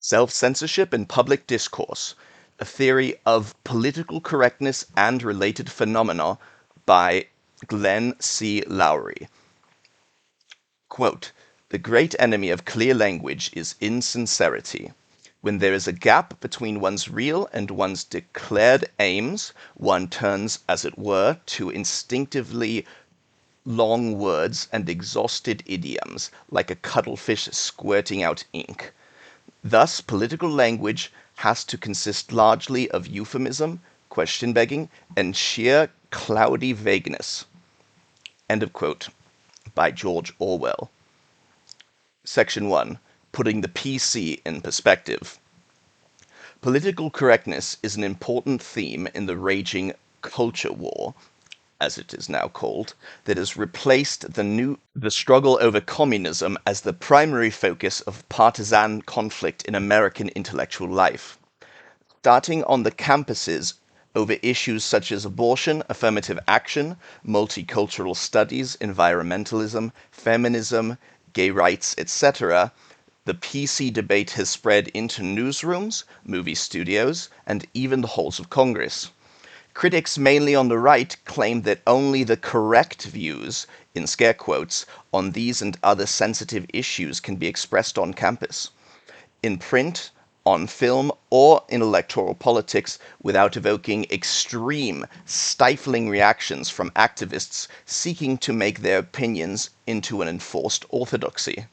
Self Censorship and Public Discourse, a Theory of Political Correctness and Related Phenomena by Glenn C. Loury. Quote, "The great enemy of clear language is insincerity. When there is a gap between one's real and one's declared aims, one turns, as it were, to instinctively long words and exhausted idioms, like a cuttlefish squirting out ink. Thus, political language has to consist largely of euphemism, question-begging, and sheer cloudy vagueness." End of quote, by George Orwell. Section 1. Putting the PC in perspective. Political correctness is an important theme in the raging culture war, as it is now called, that has replaced the struggle over communism as the primary focus of partisan conflict in American intellectual life. Starting on the campuses over issues such as abortion, affirmative action, multicultural studies, environmentalism, feminism, gay rights, etc., the PC debate has spread into newsrooms, movie studios, and even the halls of Congress. Critics, mainly on the right, claim that only the correct views, in scare quotes, on these and other sensitive issues can be expressed on campus, in print, on film, or in electoral politics without evoking extreme, stifling reactions from activists seeking to make their opinions into an enforced orthodoxy.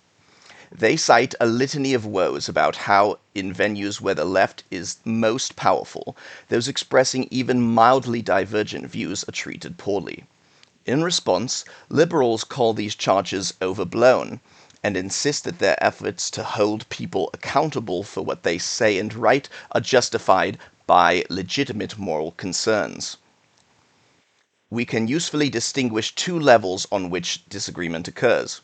They cite a litany of woes about how, in venues where the left is most powerful, those expressing even mildly divergent views are treated poorly. In response, liberals call these charges overblown and insist that their efforts to hold people accountable for what they say and write are justified by legitimate moral concerns. We can usefully distinguish two levels on which disagreement occurs.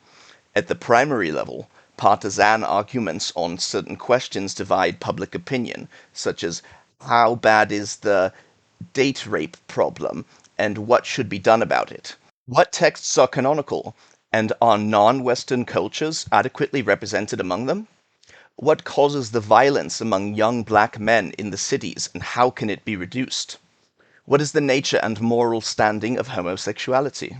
At the primary level, partisan arguments on certain questions divide public opinion, such as how bad is the date rape problem and what should be done about it. What texts are canonical, and are non-Western cultures adequately represented among them? What causes the violence among young black men in the cities, and how can it be reduced? What is the nature and moral standing of homosexuality?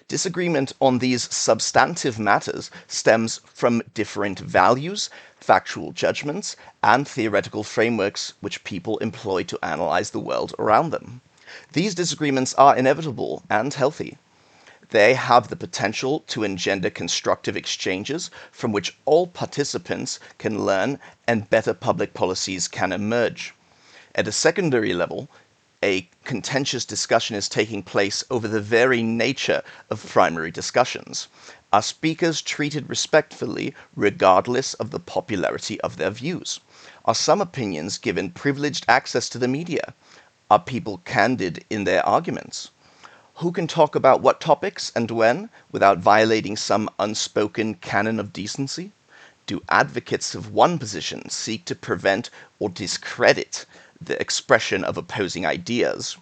Disagreement on these substantive matters stems from different values, factual judgments, and theoretical frameworks which people employ to analyze the world around them. These disagreements are inevitable and healthy. They have the potential to engender constructive exchanges from which all participants can learn and better public policies can emerge. At a secondary level, a contentious discussion is taking place over the very nature of primary discussions. Are speakers treated respectfully regardless of the popularity of their views? Are some opinions given privileged access to the media? Are people candid in their arguments? Who can talk about what topics and when without violating some unspoken canon of decency? Do advocates of one position seek to prevent or discredit the expression of opposing ideas?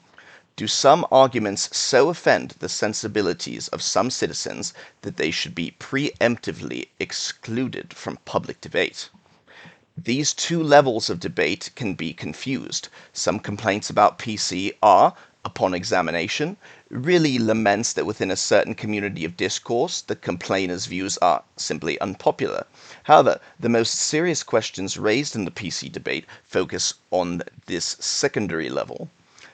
Do some arguments so offend the sensibilities of some citizens that they should be preemptively excluded from public debate? These two levels of debate can be confused. Some complaints about PC are, upon examination, really laments that within a certain community of discourse, the complainer's views are simply unpopular. However, the most serious questions raised in the PC debate focus on this secondary level.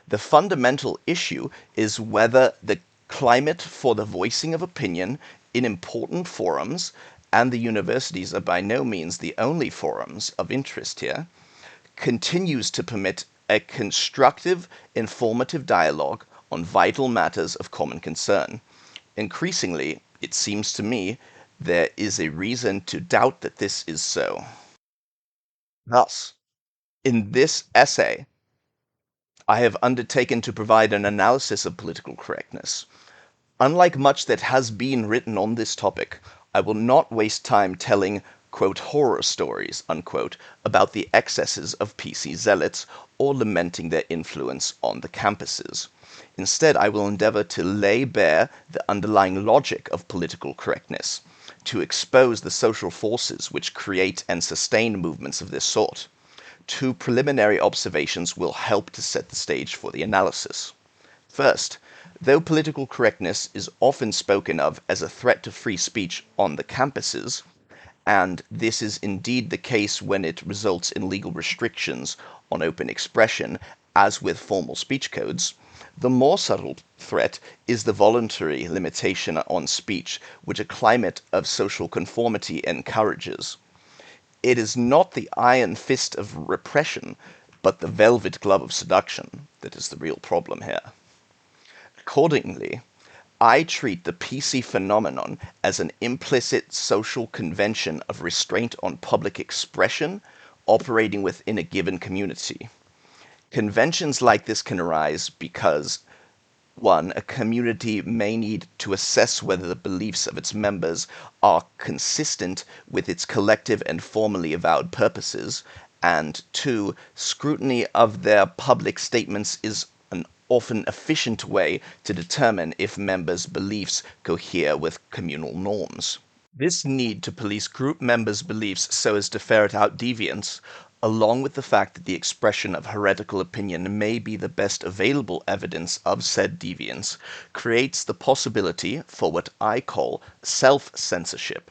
The fundamental issue is whether the climate for the voicing of opinion in important forums, and the universities are by no means the only forums of interest here, continues to permit a constructive, informative dialogue on vital matters of common concern. Increasingly, it seems to me, there is a reason to doubt that this is so. Thus, in this essay, I have undertaken to provide an analysis of political correctness. Unlike much that has been written on this topic, I will not waste time telling, quote, horror stories, unquote, about the excesses of PC zealots or lamenting their influence on the campuses. Instead, I will endeavor to lay bare the underlying logic of political correctness, to expose the social forces which create and sustain movements of this sort. Two preliminary observations will help to set the stage for the analysis. First, though political correctness is often spoken of as a threat to free speech on the campuses, and this is indeed the case when it results in legal restrictions on open expression, as with formal speech codes, the more subtle threat is the voluntary limitation on speech which a climate of social conformity encourages. It is not the iron fist of repression, but the velvet glove of seduction that is the real problem here. Accordingly, I treat the PC phenomenon as an implicit social convention of restraint on public expression operating within a given community. Conventions like this can arise because, one, a community may need to assess whether the beliefs of its members are consistent with its collective and formally avowed purposes, and two, scrutiny of their public statements is an often efficient way to determine if members' beliefs cohere with communal norms. This need to police group members' beliefs so as to ferret out deviance, along with the fact that the expression of heretical opinion may be the best available evidence of said deviance, creates the possibility for what I call self-censorship.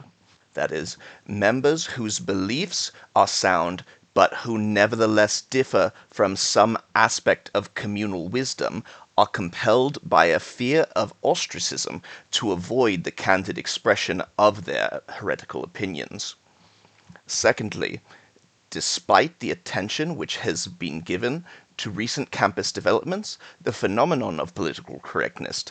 That is, members whose beliefs are sound but who nevertheless differ from some aspect of communal wisdom are compelled by a fear of ostracism to avoid the candid expression of their heretical opinions. Secondly, despite the attention which has been given to recent campus developments, the phenomenon of political correctness,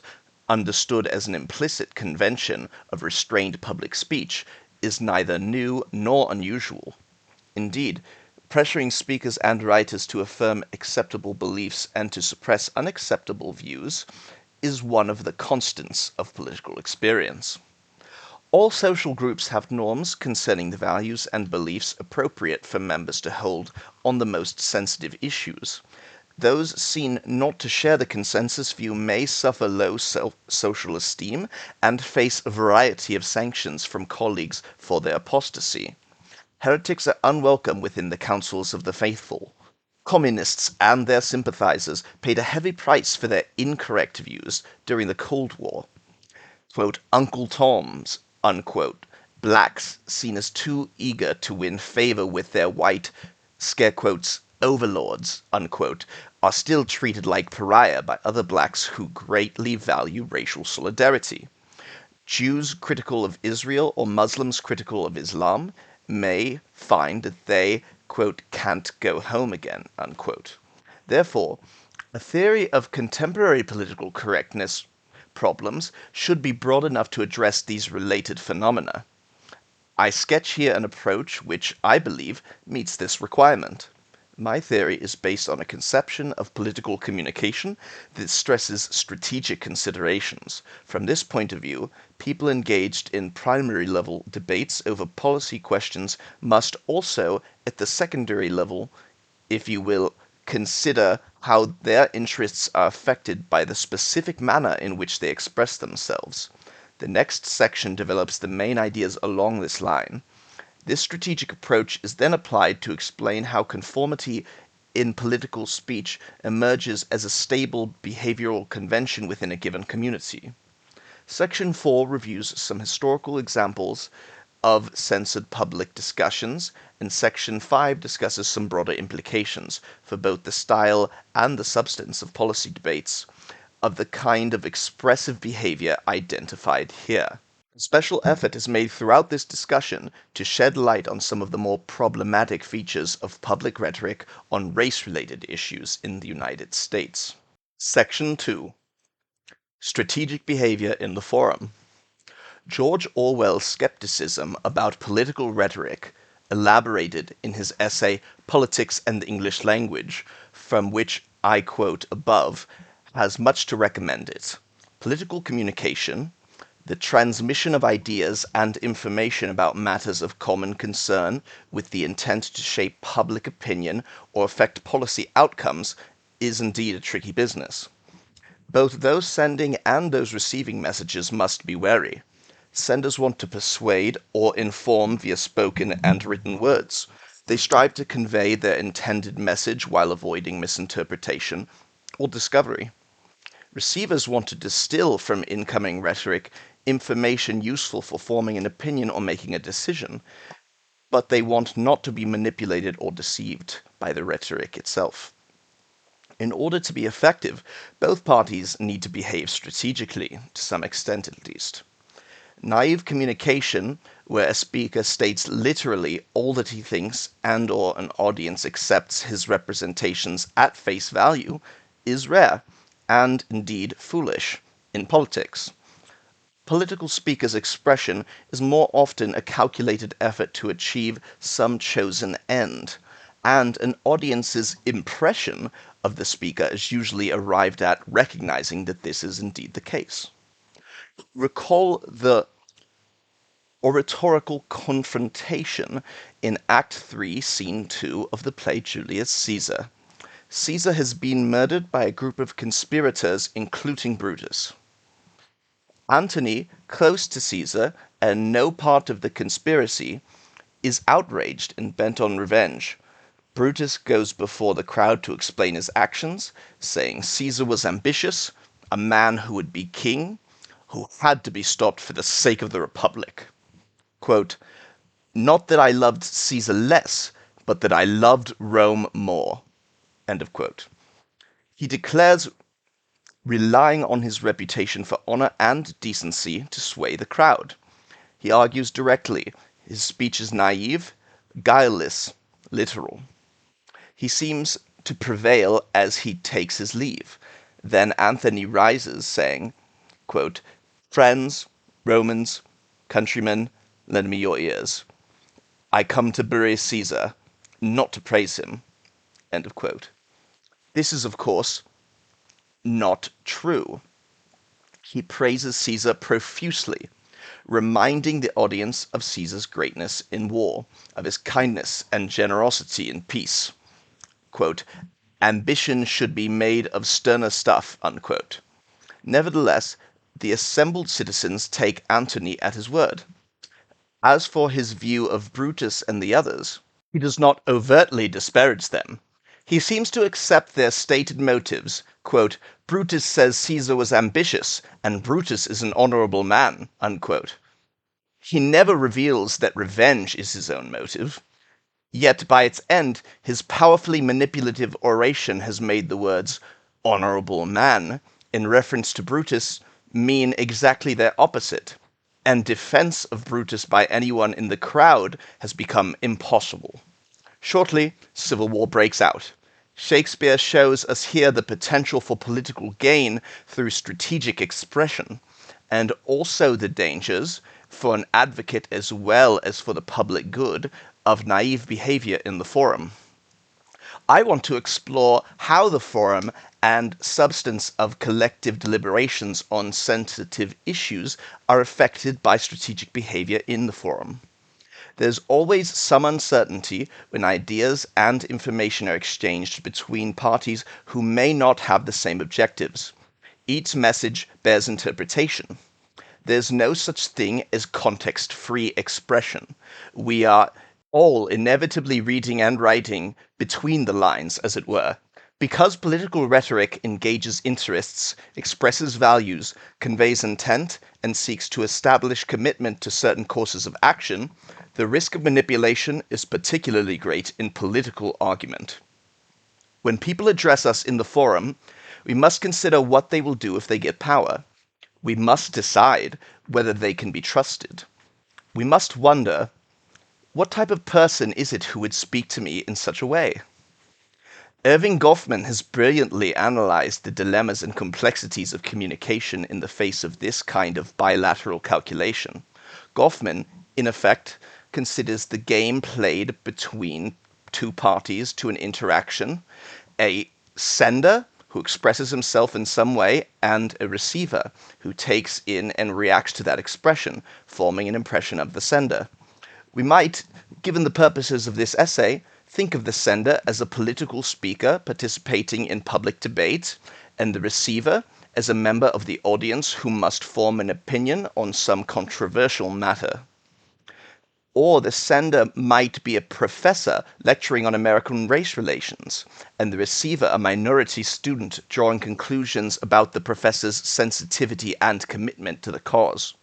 understood as an implicit convention of restrained public speech, is neither new nor unusual. Indeed, pressuring speakers and writers to affirm acceptable beliefs and to suppress unacceptable views is one of the constants of political experience. All social groups have norms concerning the values and beliefs appropriate for members to hold on the most sensitive issues. Those seen not to share the consensus view may suffer low social esteem and face a variety of sanctions from colleagues for their apostasy. Heretics are unwelcome within the councils of the faithful. Communists and their sympathizers paid a heavy price for their incorrect views during the Cold War. Quote, Uncle Toms, unquote, blacks seen as too eager to win favor with their white, scare quotes, overlords, unquote, are still treated like pariah by other blacks who greatly value racial solidarity. Jews critical of Israel or Muslims critical of Islam may find that they, quote, can't go home again, unquote. Therefore, a theory of contemporary political correctness problems should be broad enough to address these related phenomena. I sketch here an approach which, I believe, meets this requirement. My theory is based on a conception of political communication that stresses strategic considerations. From this point of view, people engaged in primary level debates over policy questions must also, at the secondary level, if you will, consider how their interests are affected by the specific manner in which they express themselves. The next section develops the main ideas along this line. This strategic approach is then applied to explain how conformity in political speech emerges as a stable behavioral convention within a given community. Section 4 reviews some historical examples of censored public discussions, and Section 5 discusses some broader implications for both the style and the substance of policy debates of the kind of expressive behavior identified here. Special effort is made throughout this discussion to shed light on some of the more problematic features of public rhetoric on race-related issues in the United States. Section 2. Strategic Behavior in the Forum. George Orwell's skepticism about political rhetoric, elaborated in his essay Politics and the English Language, from which I quote above, has much to recommend it. Political communication, the transmission of ideas and information about matters of common concern with the intent to shape public opinion or affect policy outcomes, is indeed a tricky business. Both those sending and those receiving messages must be wary. Senders want to persuade or inform via spoken and written words. They strive to convey their intended message while avoiding misinterpretation or discovery. Receivers want to distill from incoming rhetoric information useful for forming an opinion or making a decision, but they want not to be manipulated or deceived by the rhetoric itself. In order to be effective, both parties need to behave strategically, to some extent at least. Naive communication, where a speaker states literally all that he thinks and/or an audience accepts his representations at face value, is rare, and indeed foolish, in politics. Political speakers' expression is more often a calculated effort to achieve some chosen end, and an audience's impression of the speaker is usually arrived at recognizing that this is indeed the case. Recall the oratorical confrontation in Act 3, Scene 2 of the play Julius Caesar. Caesar has been murdered by a group of conspirators, including Brutus. Antony, close to Caesar and no part of the conspiracy, is outraged and bent on revenge. Brutus goes before the crowd to explain his actions, saying Caesar was ambitious, a man who would be king, who had to be stopped for the sake of the Republic. Quote, "Not that I loved Caesar less, but that I loved Rome more." End of quote. He declares relying on his reputation for honor and decency to sway the crowd. He argues directly. His speech is naive, guileless, literal. He seems to prevail as he takes his leave. Then Antony rises, saying, quote, "Friends, Romans, countrymen, lend me your ears. I come to bury Caesar, not to praise him." End of quote. This is, of course, not true. He praises Caesar profusely, reminding the audience of Caesar's greatness in war, of his kindness and generosity in peace. Quote, "Ambition should be made of sterner stuff," unquote. Nevertheless, the assembled citizens take Antony at his word. As for his view of Brutus and the others, he does not overtly disparage them. He seems to accept their stated motives. Quote, "Brutus says Caesar was ambitious, and Brutus is an honorable man," unquote. He never reveals that revenge is his own motive. Yet by its end, his powerfully manipulative oration has made the words "honorable man" in reference to Brutus mean exactly their opposite, and defense of Brutus by anyone in the crowd has become impossible. Shortly, civil war breaks out. Shakespeare shows us here the potential for political gain through strategic expression, and also the dangers, for an advocate as well as for the public good, of naive behavior in the forum. I want to explore how the forum and substance of collective deliberations on sensitive issues are affected by strategic behavior in the forum. There's always some uncertainty when ideas and information are exchanged between parties who may not have the same objectives. Each message bears interpretation. There's no such thing as context-free expression. We are all inevitably reading and writing between the lines, as it were. Because political rhetoric engages interests, expresses values, conveys intent, and seeks to establish commitment to certain courses of action, the risk of manipulation is particularly great in political argument. When people address us in the forum, we must consider what they will do if they get power. We must decide whether they can be trusted. We must wonder, what type of person is it who would speak to me in such a way? Erving Goffman has brilliantly analyzed the dilemmas and complexities of communication in the face of this kind of bilateral calculation. Goffman, in effect, considers the game played between two parties to an interaction, a sender who expresses himself in some way, and a receiver who takes in and reacts to that expression, forming an impression of the sender. We might, given the purposes of this essay, think of the sender as a political speaker participating in public debate, and the receiver as a member of the audience who must form an opinion on some controversial matter. Or the sender might be a professor lecturing on American race relations, and the receiver a minority student drawing conclusions about the professor's sensitivity and commitment to the cause.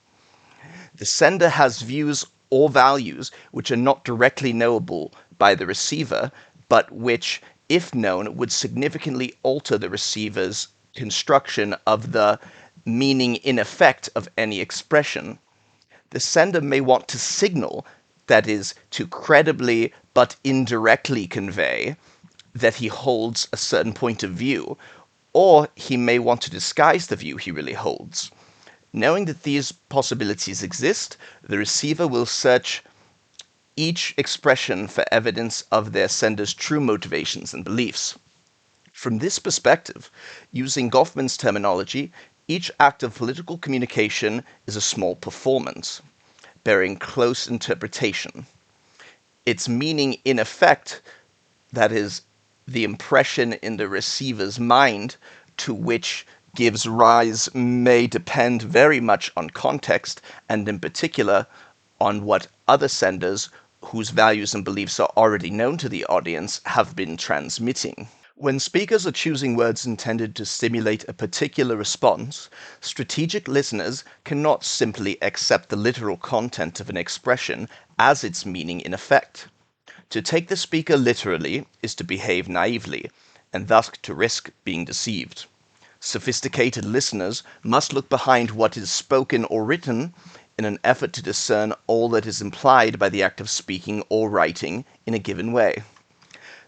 The sender has views or values which are not directly knowable by the receiver, but which, if known, would significantly alter the receiver's construction of the meaning in effect of any expression. The sender may want to signal, that is, to credibly but indirectly convey, that he holds a certain point of view, or he may want to disguise the view he really holds. Knowing that these possibilities exist, the receiver will search each expression for evidence of their sender's true motivations and beliefs. From this perspective, using Goffman's terminology, each act of political communication is a small performance, bearing close interpretation. Its meaning in effect, that is, the impression in the receiver's mind to which gives rise, may depend very much on context, and in particular on what other senders, whose values and beliefs are already known to the audience, have been transmitting. When speakers are choosing words intended to stimulate a particular response, strategic listeners cannot simply accept the literal content of an expression as its meaning in effect. To take the speaker literally is to behave naively, and thus to risk being deceived. Sophisticated listeners must look behind what is spoken or written in an effort to discern all that is implied by the act of speaking or writing in a given way.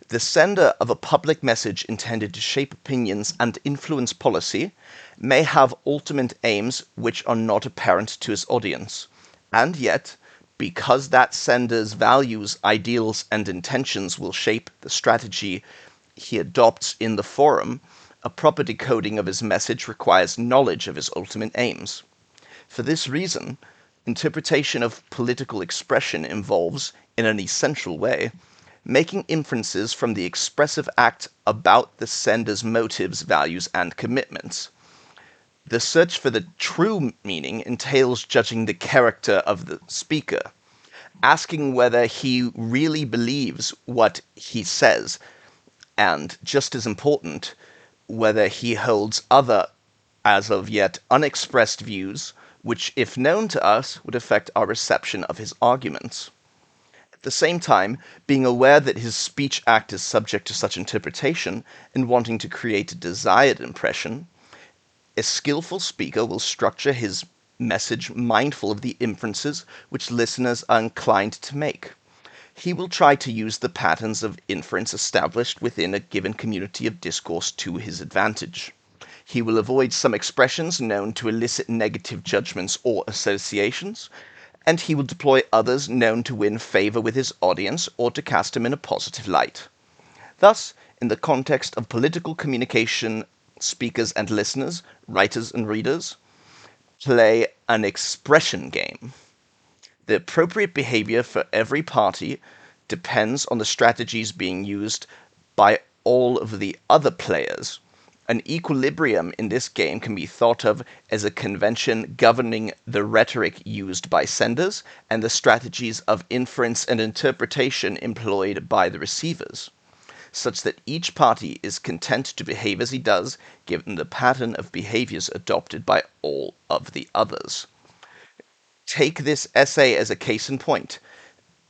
The sender of a public message intended to shape opinions and influence policy may have ultimate aims which are not apparent to his audience, and yet, because that sender's values, ideals, and intentions will shape the strategy he adopts in the forum, a proper decoding of his message requires knowledge of his ultimate aims. For this reason, interpretation of political expression involves, in an essential way, making inferences from the expressive act about the sender's motives, values, and commitments. The search for the true meaning entails judging the character of the speaker, asking whether he really believes what he says, and, just as important, whether he holds other, as of yet unexpressed views, which, if known to us, would affect our reception of his arguments. At the same time, being aware that his speech act is subject to such interpretation, and wanting to create a desired impression, a skillful speaker will structure his message mindful of the inferences which listeners are inclined to make. He will try to use the patterns of inference established within a given community of discourse to his advantage. He will avoid some expressions known to elicit negative judgments or associations, and he will deploy others known to win favor with his audience or to cast him in a positive light. Thus, in the context of political communication, speakers and listeners, writers and readers, play an expression game. The appropriate behavior for every party depends on the strategies being used by all of the other players. An equilibrium in this game can be thought of as a convention governing the rhetoric used by senders and the strategies of inference and interpretation employed by the receivers, such that each party is content to behave as he does, given the pattern of behaviors adopted by all of the others. Take this essay as a case in point.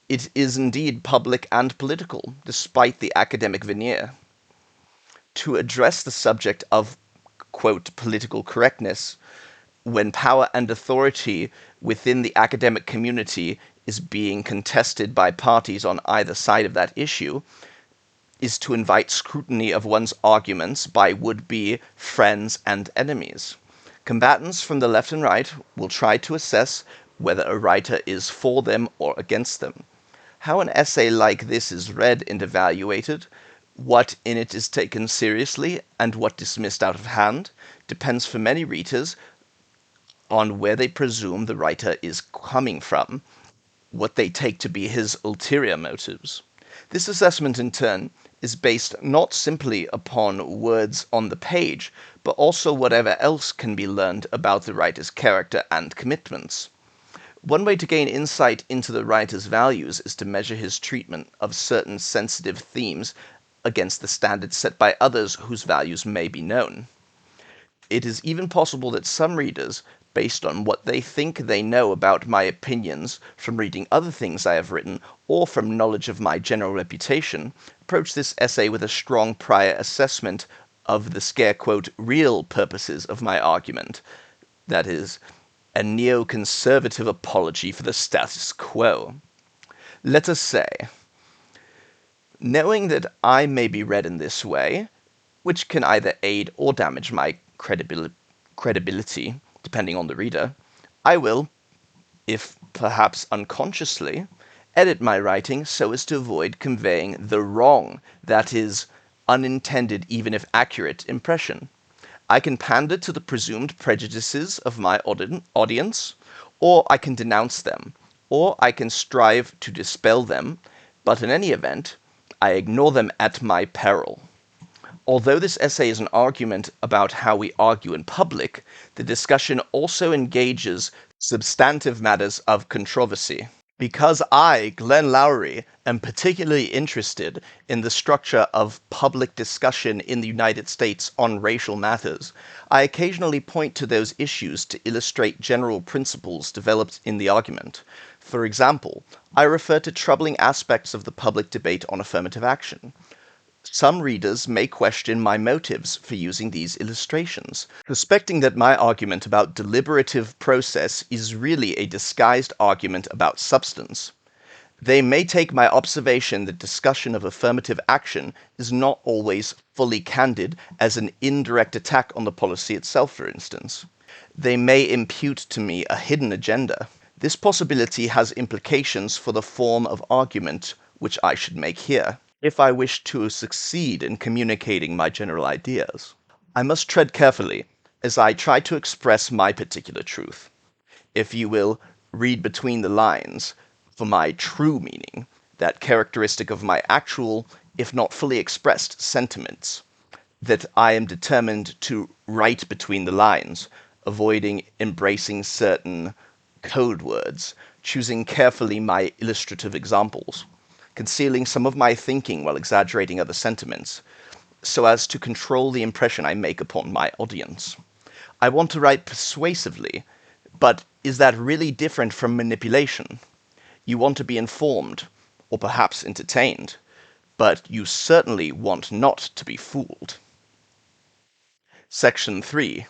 It is indeed public and political, despite the academic veneer. To address the subject of, quote, political correctness, when power and authority within the academic community is being contested by parties on either side of that issue, is to invite scrutiny of one's arguments by would-be friends and enemies. Combatants from the left and right will try to assess whether a writer is for them or against them. How an essay like this is read and evaluated, what in it is taken seriously and what dismissed out of hand, depends for many readers on where they presume the writer is coming from, what they take to be his ulterior motives. This assessment, in turn, is based not simply upon words on the page, but also whatever else can be learned about the writer's character and commitments. One way to gain insight into the writer's values is to measure his treatment of certain sensitive themes against the standards set by others whose values may be known. It is even possible that some readers, based on what they think they know about my opinions from reading other things I have written or from knowledge of my general reputation, approach this essay with a strong prior assessment of the scare quote real purposes of my argument. That is, a neoconservative apology for the status quo. Let us say, knowing that I may be read in this way, which can either aid or damage my credibility, depending on the reader, I will, if perhaps unconsciously, edit my writing so as to avoid conveying the wrong, that is, unintended even if accurate, impression. I can pander to the presumed prejudices of my audience, or I can denounce them, or I can strive to dispel them, but in any event, I ignore them at my peril. Although this essay is an argument about how we argue in public, the discussion also engages substantive matters of controversy. Because I, Glenn Loury, am particularly interested in the structure of public discussion in the United States on racial matters, I occasionally point to those issues to illustrate general principles developed in the argument. For example, I refer to troubling aspects of the public debate on affirmative action. Some readers may question my motives for using these illustrations, suspecting that my argument about deliberative process is really a disguised argument about substance. They may take my observation that discussion of affirmative action is not always fully candid as an indirect attack on the policy itself, for instance. They may impute to me a hidden agenda. This possibility has implications for the form of argument which I should make here, if I wish to succeed in communicating my general ideas. I must tread carefully as I try to express my particular truth. If you will, read between the lines for my true meaning, that characteristic of my actual, if not fully expressed, sentiments, that I am determined to write between the lines, avoiding embracing certain code words, choosing carefully my illustrative examples, concealing some of my thinking while exaggerating other sentiments, so as to control the impression I make upon my audience. I want to write persuasively, but is that really different from manipulation? You want to be informed, or perhaps entertained, but you certainly want not to be fooled. Section 3.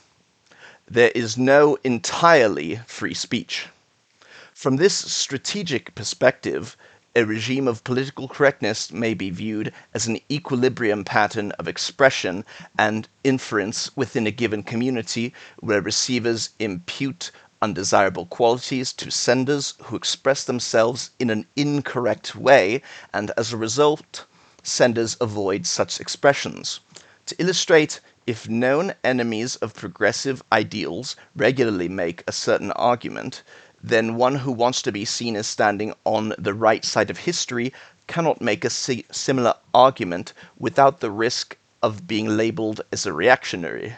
There is no entirely free speech. From this strategic perspective, a regime of political correctness may be viewed as an equilibrium pattern of expression and inference within a given community where receivers impute undesirable qualities to senders who express themselves in an incorrect way, and as a result, senders avoid such expressions. To illustrate, if known enemies of progressive ideals regularly make a certain argument, then one who wants to be seen as standing on the right side of history cannot make a similar argument without the risk of being labeled as a reactionary.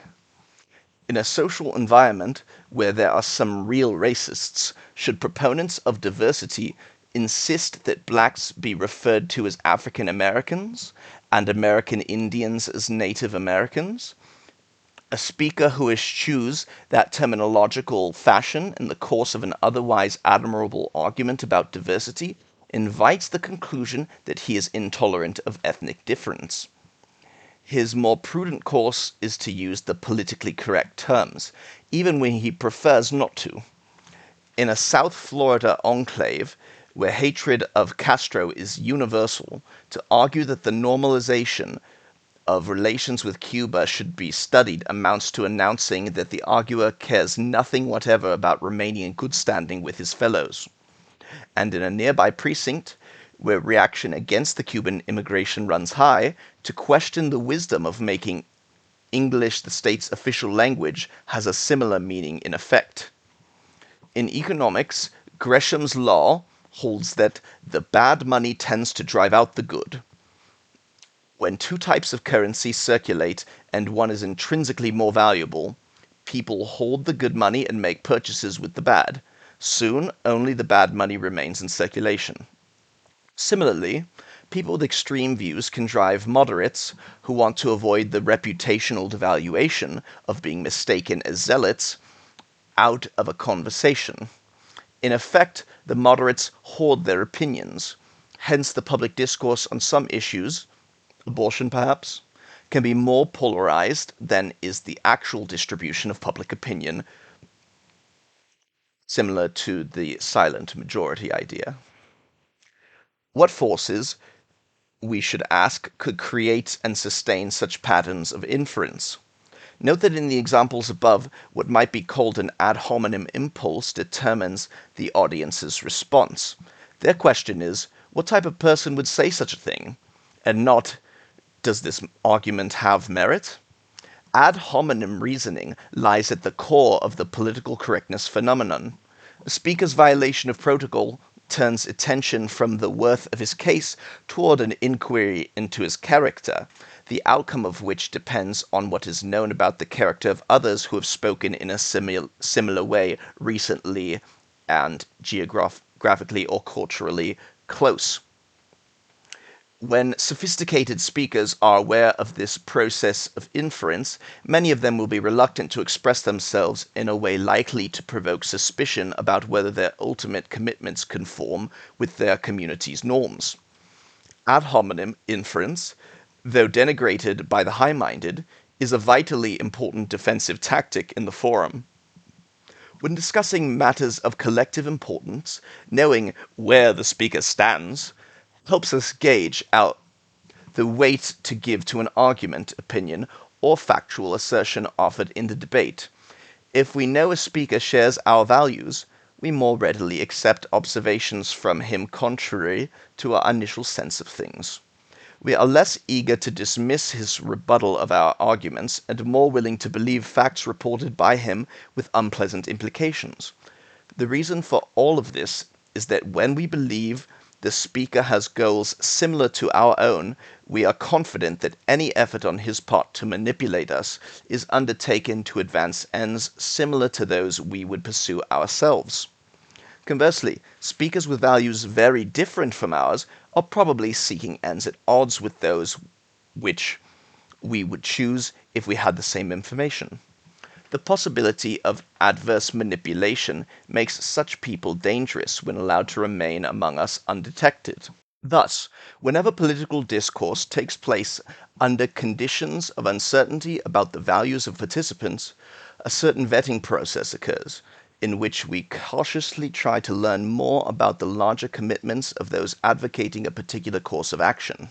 In a social environment where there are some real racists, should proponents of diversity insist that blacks be referred to as African Americans and American Indians as Native Americans? A speaker who eschews that terminological fashion in the course of an otherwise admirable argument about diversity invites the conclusion that he is intolerant of ethnic difference. His more prudent course is to use the politically correct terms, even when he prefers not to. In a South Florida enclave, where hatred of Castro is universal, to argue that the normalization of relations with Cuba should be studied amounts to announcing that the arguer cares nothing whatever about remaining in good standing with his fellows. And in a nearby precinct, where reaction against the Cuban immigration runs high, to question the wisdom of making English the state's official language has a similar meaning in effect. In economics, Gresham's law holds that the bad money tends to drive out the good. when two types of currency circulate and one is intrinsically more valuable, people hoard the good money and make purchases with the bad. Soon, only the bad money remains in circulation. Similarly, people with extreme views can drive moderates who want to avoid the reputational devaluation of being mistaken as zealots out of a conversation. In effect, the moderates hoard their opinions. Hence, the public discourse on some issues, abortion perhaps, can be more polarized than is the actual distribution of public opinion, similar to the silent majority idea. What forces, we should ask, could create and sustain such patterns of inference? Note that in the examples above, what might be called an ad hominem impulse determines the audience's response. Their question is, what type of person would say such a thing? And not, does this argument have merit? Ad hominem reasoning lies at the core of the political correctness phenomenon. A speaker's violation of protocol turns attention from the worth of his case toward an inquiry into his character, the outcome of which depends on what is known about the character of others who have spoken in a similar way recently and geographically or culturally close. When sophisticated speakers are aware of this process of inference, many of them will be reluctant to express themselves in a way likely to provoke suspicion about whether their ultimate commitments conform with their community's norms. Ad hominem inference, though denigrated by the high-minded, is a vitally important defensive tactic in the forum. When discussing matters of collective importance, knowing where the speaker stands helps us gauge out the weight to give to an argument, opinion, or factual assertion offered in the debate. If we know a speaker shares our values, we more readily accept observations from him contrary to our initial sense of things. We are less eager to dismiss his rebuttal of our arguments and more willing to believe facts reported by him with unpleasant implications. The reason for all of this is that when we believe the speaker has goals similar to our own, we are confident that any effort on his part to manipulate us is undertaken to advance ends similar to those we would pursue ourselves. Conversely, speakers with values very different from ours are probably seeking ends at odds with those which we would choose if we had the same information. The possibility of adverse manipulation makes such people dangerous when allowed to remain among us undetected. Thus, whenever political discourse takes place under conditions of uncertainty about the values of participants, a certain vetting process occurs, in which we cautiously try to learn more about the larger commitments of those advocating a particular course of action.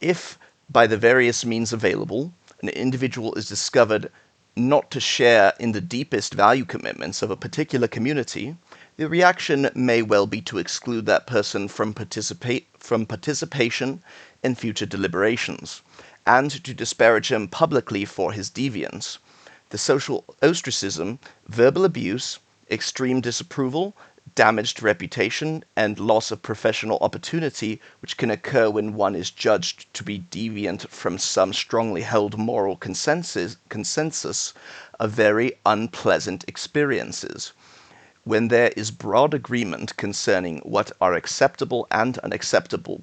If, by the various means available, an individual is discovered not to share in the deepest value commitments of a particular community, the reaction may well be to exclude that person from participation in future deliberations, and to disparage him publicly for his deviance. The social ostracism, verbal abuse, extreme disapproval, damaged reputation, and loss of professional opportunity which can occur when one is judged to be deviant from some strongly held moral consensus are very unpleasant experiences. When there is broad agreement concerning what are acceptable and unacceptable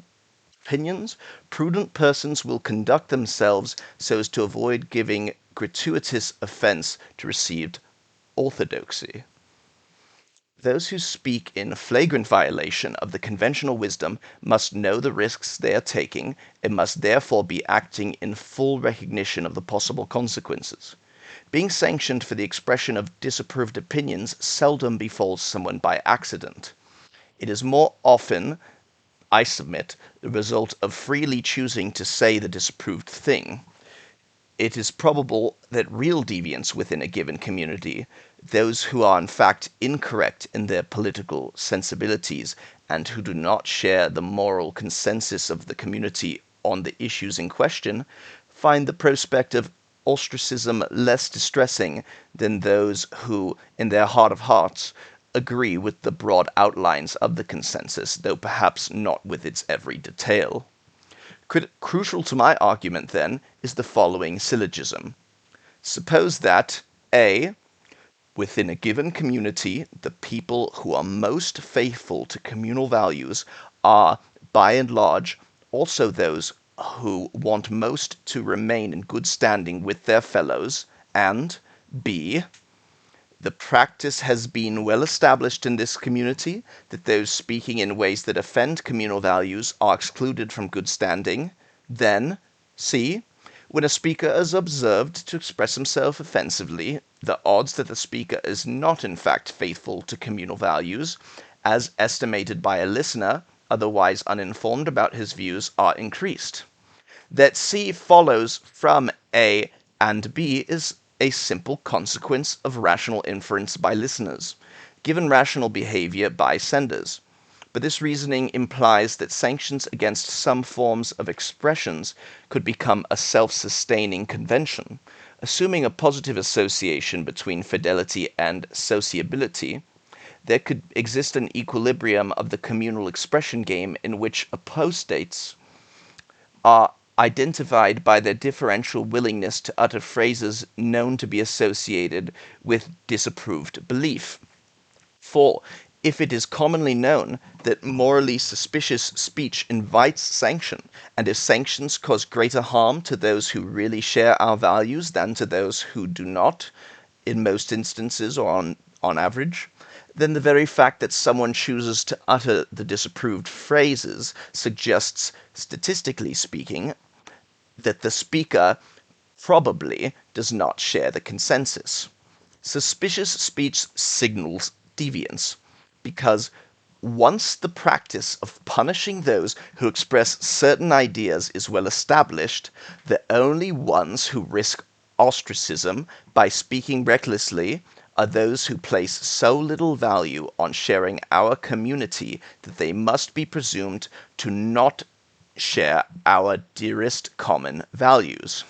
opinions, prudent persons will conduct themselves so as to avoid giving gratuitous offense to received orthodoxy. Those who speak in flagrant violation of the conventional wisdom must know the risks they are taking and must therefore be acting in full recognition of the possible consequences. Being sanctioned for the expression of disapproved opinions seldom befalls someone by accident. It is more often, I submit, the result of freely choosing to say the disapproved thing. It is probable that real deviants within a given community, those who are in fact incorrect in their political sensibilities and who do not share the moral consensus of the community on the issues in question, find the prospect of ostracism less distressing than those who, in their heart of hearts, agree with the broad outlines of the consensus, though perhaps not with its every detail. Crucial to my argument, then, is the following syllogism. Suppose that A. Within a given community, the people who are most faithful to communal values are, by and large, also those who want most to remain in good standing with their fellows, and B. The practice has been well established in this community that those speaking in ways that offend communal values are excluded from good standing, then C. When a speaker is observed to express himself offensively, the odds that the speaker is not in fact faithful to communal values, as estimated by a listener otherwise uninformed about his views, are increased. That C follows from A and B is a simple consequence of rational inference by listeners, given rational behavior by senders. But this reasoning implies that sanctions against some forms of expressions could become a self-sustaining convention. Assuming a positive association between fidelity and sociability, there could exist an equilibrium of the communal expression game in which apostates are identified by their differential willingness to utter phrases known to be associated with disapproved belief. For if it is commonly known that morally suspicious speech invites sanction, and if sanctions cause greater harm to those who really share our values than to those who do not, in most instances or on average, then the very fact that someone chooses to utter the disapproved phrases suggests, statistically speaking, that the speaker probably does not share the consensus. Suspicious speech signals deviance, because once the practice of punishing those who express certain ideas is well established, the only ones who risk ostracism by speaking recklessly are those who place so little value on sharing our community that they must be presumed to not share our dearest common values.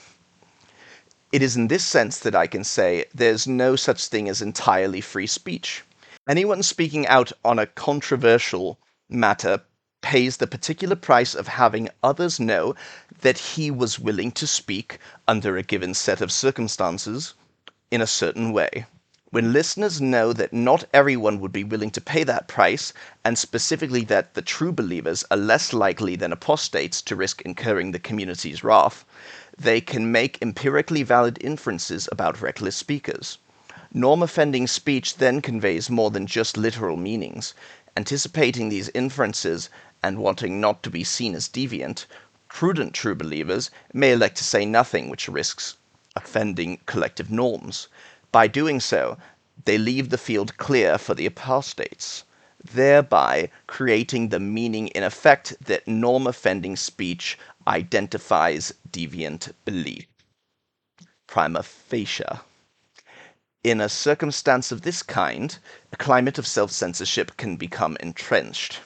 It is in this sense that I can say there's no such thing as entirely free speech. Anyone speaking out on a controversial matter pays the particular price of having others know that he was willing to speak under a given set of circumstances in a certain way. When listeners know that not everyone would be willing to pay that price, and specifically that the true believers are less likely than apostates to risk incurring the community's wrath, they can make empirically valid inferences about reckless speakers. Norm-offending speech then conveys more than just literal meanings. Anticipating these inferences and wanting not to be seen as deviant, prudent true believers may elect to say nothing which risks offending collective norms. By doing so, they leave the field clear for the apostates, thereby creating the meaning in effect that norm-offending speech identifies deviant belief. Prima facie. In a circumstance of this kind, a climate of self-censorship can become entrenched.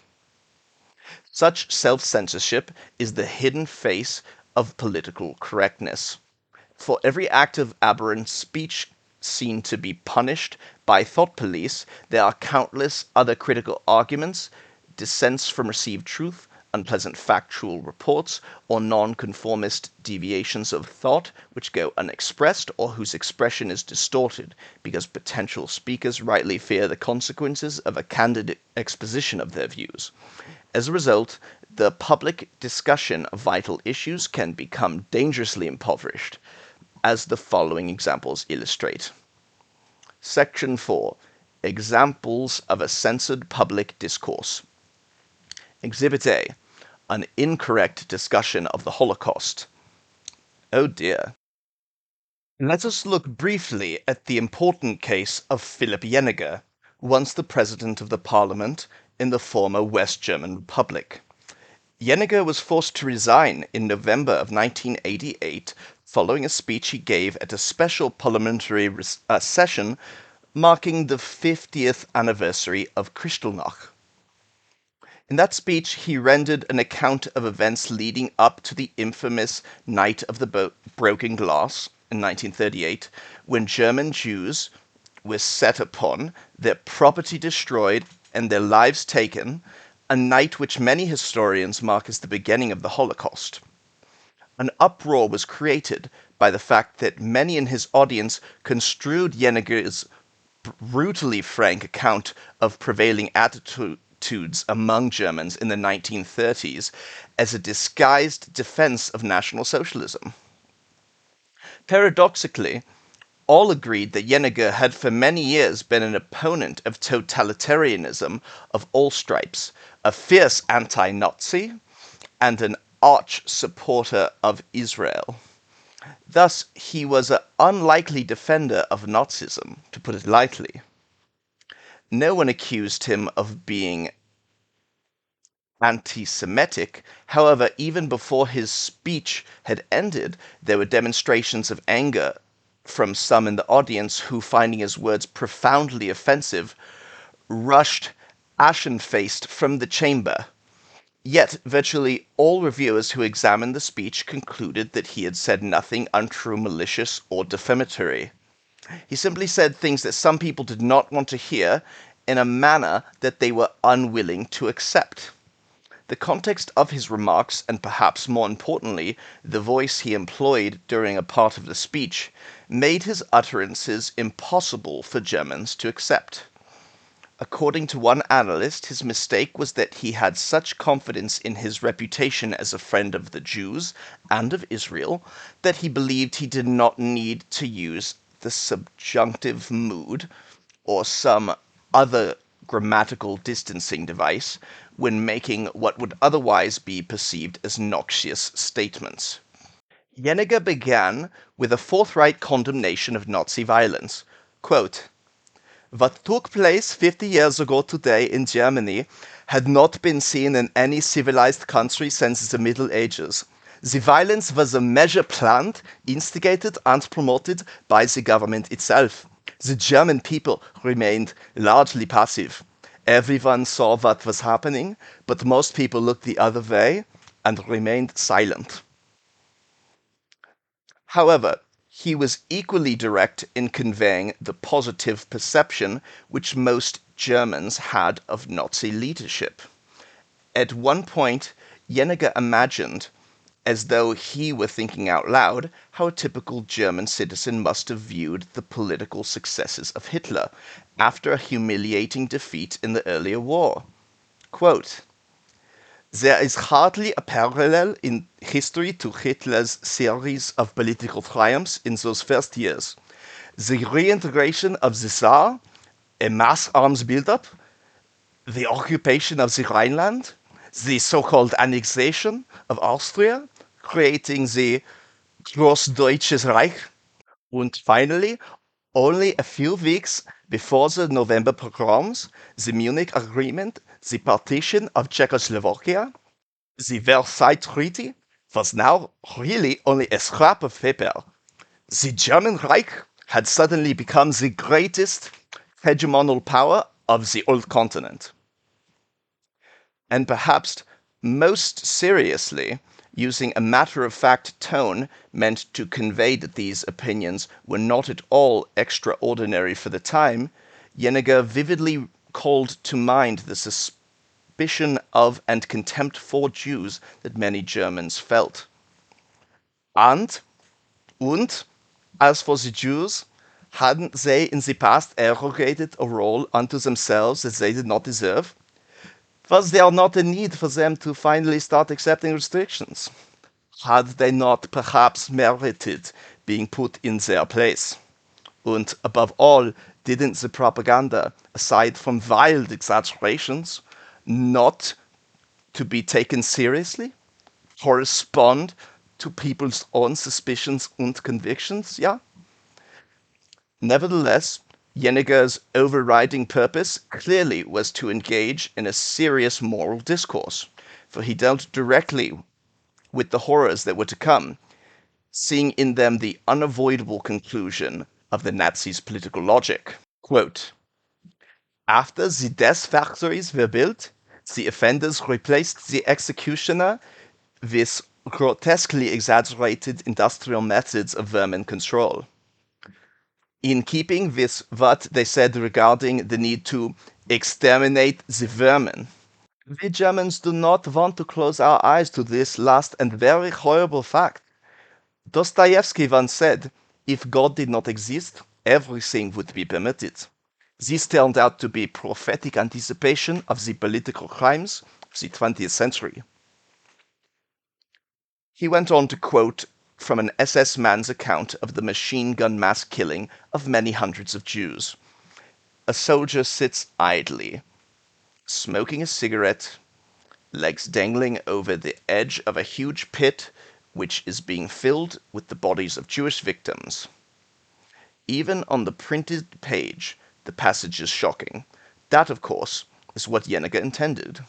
Such self-censorship is the hidden face of political correctness. For every act of aberrant speech seen to be punished by thought police, there are countless other critical arguments, dissents from received truth, unpleasant factual reports, or nonconformist deviations of thought which go unexpressed or whose expression is distorted, because potential speakers rightly fear the consequences of a candid exposition of their views. As a result, the public discussion of vital issues can become dangerously impoverished, as the following examples illustrate. Section 4. Examples of a censored public discourse. Exhibit A. An incorrect discussion of the Holocaust. Oh dear. Let us look briefly at the important case of Philipp Jenninger, once the president of the parliament in the former West German Republic. Jenninger was forced to resign in November of 1988 following a speech he gave at a special parliamentary session marking the 50th anniversary of Kristallnacht. In that speech, he rendered an account of events leading up to the infamous Night of the Broken Glass in 1938, when German Jews were set upon, their property destroyed, and their lives taken, a night which many historians mark as the beginning of the Holocaust. An uproar was created by the fact that many in his audience construed Jenneger's brutally frank account of prevailing attitudes among Germans in the 1930s as a disguised defense of National Socialism. Paradoxically, all agreed that Jenneger had for many years been an opponent of totalitarianism of all stripes, a fierce anti-Nazi, and an arch supporter of Israel. Thus, he was an unlikely defender of Nazism, to put it lightly. No one accused him of being anti-Semitic. However, even before his speech had ended, there were demonstrations of anger from some in the audience who, finding his words profoundly offensive, rushed ashen-faced from the chamber. Yet, virtually all reviewers who examined the speech concluded that he had said nothing untrue, malicious, or defamatory. He simply said things that some people did not want to hear in a manner that they were unwilling to accept. The context of his remarks, and perhaps more importantly, the voice he employed during a part of the speech, made his utterances impossible for Germans to accept. According to one analyst, his mistake was that he had such confidence in his reputation as a friend of the Jews and of Israel that he believed he did not need to use the subjunctive mood or some other grammatical distancing device when making what would otherwise be perceived as noxious statements. Jenneger began with a forthright condemnation of Nazi violence. Quote, "What took place 50 years ago today in Germany had not been seen in any civilized country since the Middle Ages. The violence was a measure planned, instigated, and promoted by the government itself. The German people remained largely passive. Everyone saw what was happening, but most people looked the other way and remained silent." However, he was equally direct in conveying the positive perception which most Germans had of Nazi leadership. At one point, Jenneger imagined, as though he were thinking out loud, how a typical German citizen must have viewed the political successes of Hitler after a humiliating defeat in the earlier war. Quote, "There is hardly a parallel in history to Hitler's series of political triumphs in those first years. The reintegration of the Tsar, a mass arms buildup, the occupation of the Rhineland, the so-called annexation of Austria, creating the Großdeutsches Reich, and finally, only a few weeks before the November pogroms, the Munich Agreement, the partition of Czechoslovakia, the Versailles Treaty was now really only a scrap of paper. The German Reich had suddenly become the greatest hegemonal power of the old continent." And perhaps most seriously, using a matter-of-fact tone meant to convey that these opinions were not at all extraordinary for the time, Jenneger vividly called to mind the suspicion of and contempt for Jews that many Germans felt. And, as for the Jews, hadn't they in the past arrogated a role unto themselves that they did not deserve? Was there not a need for them to finally start accepting restrictions? Had they not perhaps merited being put in their place? And above all, didn't the propaganda, aside from wild exaggerations, not to be taken seriously, correspond to people's own suspicions and convictions? Yeah. Nevertheless, Jenneger's overriding purpose clearly was to engage in a serious moral discourse, for he dealt directly with the horrors that were to come, seeing in them the unavoidable conclusion of the Nazis' political logic. Quote, "After the death factories were built, the offenders replaced the executioner with grotesquely exaggerated industrial methods of vermin control. In keeping with what they said regarding the need to exterminate the vermin, we Germans do not want to close our eyes to this last and very horrible fact. Dostoevsky once said, "If God did not exist, everything would be permitted." This turned out to be prophetic anticipation of the political crimes of the 20th century. He went on to quote from an SS man's account of the machine gun mass killing of many hundreds of Jews. A soldier sits idly, smoking a cigarette, legs dangling over the edge of a huge pit which is being filled with the bodies of Jewish victims. Even on the printed page, the passage is shocking. That, of course, is what Jenneger intended.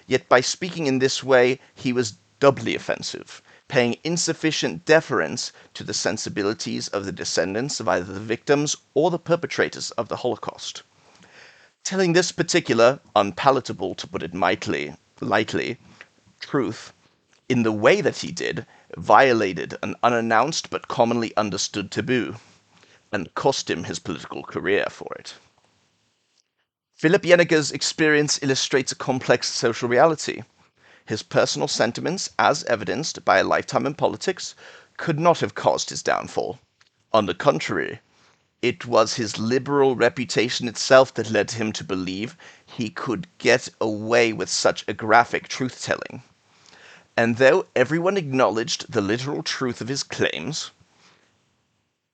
Yet by speaking in this way, he was doubly offensive, paying insufficient deference to the sensibilities of the descendants of either the victims or the perpetrators of the Holocaust. Telling this particular, unpalatable to put it lightly, truth in the way that he did violated an unannounced but commonly understood taboo, and cost him his political career for it. Philip Jenneger's experience illustrates a complex social reality. His personal sentiments, as evidenced by a lifetime in politics, could not have caused his downfall. On the contrary, it was his liberal reputation itself that led him to believe he could get away with such a graphic truth-telling. And though everyone acknowledged the literal truth of his claims,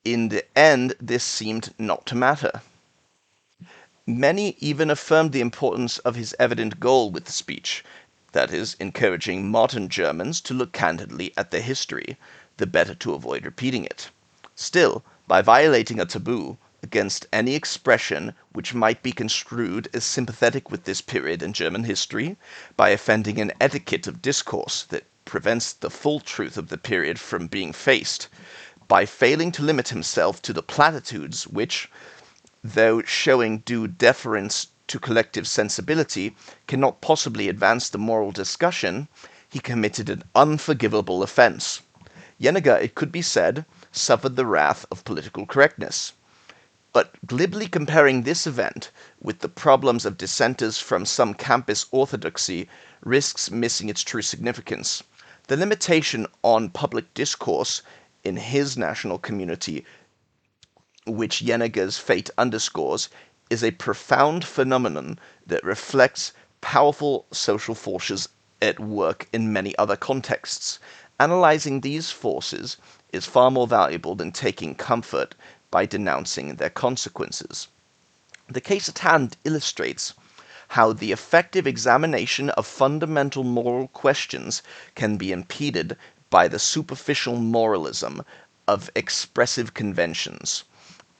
in the end this seemed not to matter. Many even affirmed the importance of his evident goal with the speech, that is, encouraging modern Germans to look candidly at their history, the better to avoid repeating it. Still, by violating a taboo against any expression which might be construed as sympathetic with this period in German history, by offending an etiquette of discourse that prevents the full truth of the period from being faced, by failing to limit himself to the platitudes which, though showing due deference to collective sensibility, cannot possibly advance the moral discussion, he committed an unforgivable offense. Jenneger, it could be said, suffered the wrath of political correctness. But glibly comparing this event with the problems of dissenters from some campus orthodoxy risks missing its true significance. The limitation on public discourse in his national community, which Jenneger's fate underscores, is a profound phenomenon that reflects powerful social forces at work in many other contexts. Analyzing these forces is far more valuable than taking comfort by denouncing their consequences. The case at hand illustrates how the effective examination of fundamental moral questions can be impeded by the superficial moralism of expressive conventions.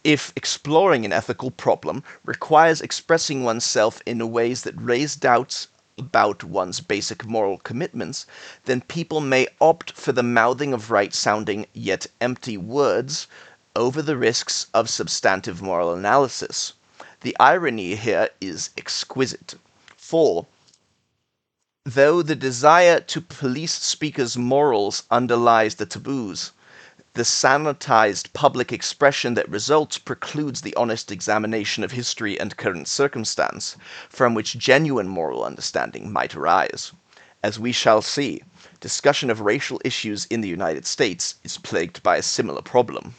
If exploring an ethical problem requires expressing oneself in ways that raise doubts about one's basic moral commitments, then people may opt for the mouthing of right-sounding yet empty words over the risks of substantive moral analysis. The irony here is exquisite, for though the desire to police speakers' morals underlies the taboos, the sanitized public expression that results precludes the honest examination of history and current circumstance, from which genuine moral understanding might arise. As we shall see, discussion of racial issues in the United States is plagued by a similar problem.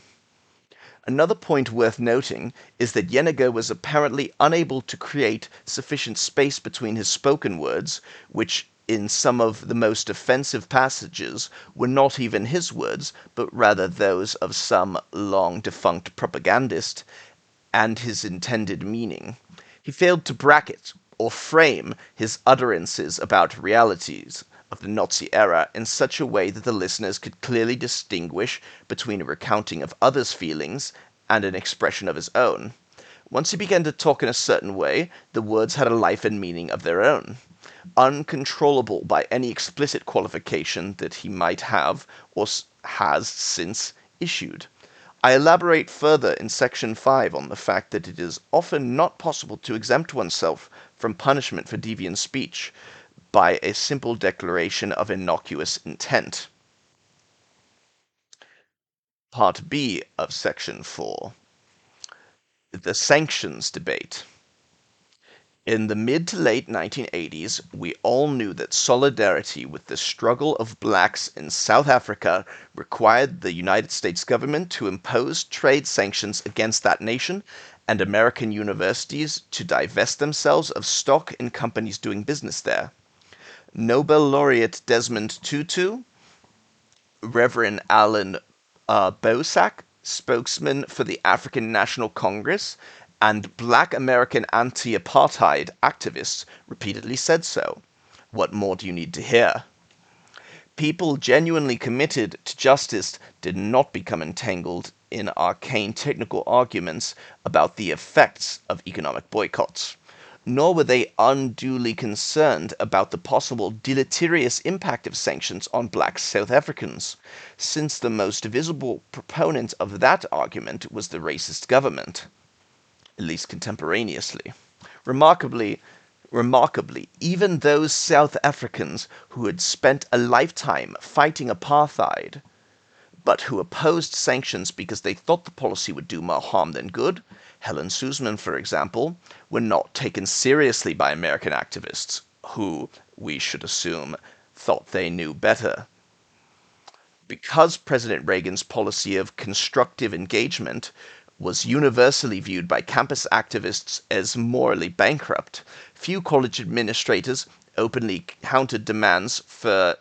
Another point worth noting is that Jenneger was apparently unable to create sufficient space between his spoken words, which in some of the most offensive passages were not even his words, but rather those of some long-defunct propagandist, and his intended meaning. He failed to bracket or frame his utterances about realities of the Nazi era in such a way that the listeners could clearly distinguish between a recounting of others' feelings and an expression of his own. Once he began to talk in a certain way, the words had a life and meaning of their own, uncontrollable by any explicit qualification that he might have or has since issued. I elaborate further in section 5 on the fact that it is often not possible to exempt oneself from punishment for deviant speech by a simple declaration of innocuous intent. Part B of section 4. The sanctions debate. In the mid to late 1980s, we all knew that solidarity with the struggle of blacks in South Africa required the United States government to impose trade sanctions against that nation and American universities to divest themselves of stock in companies doing business there. Nobel laureate Desmond Tutu, Reverend Alan Bosak, spokesman for the African National Congress, and black American anti-apartheid activists repeatedly said so. What more do you need to hear? People genuinely committed to justice did not become entangled in arcane technical arguments about the effects of economic boycotts. Nor were they unduly concerned about the possible deleterious impact of sanctions on black South Africans, since the most visible proponent of that argument was the racist government, at least contemporaneously. Remarkably, even those South Africans who had spent a lifetime fighting apartheid, but who opposed sanctions because they thought the policy would do more harm than good, Helen Suzman, for example, were not taken seriously by American activists, who, we should assume, thought they knew better. Because President Reagan's policy of constructive engagement was universally viewed by campus activists as morally bankrupt, few college administrators openly countered demands for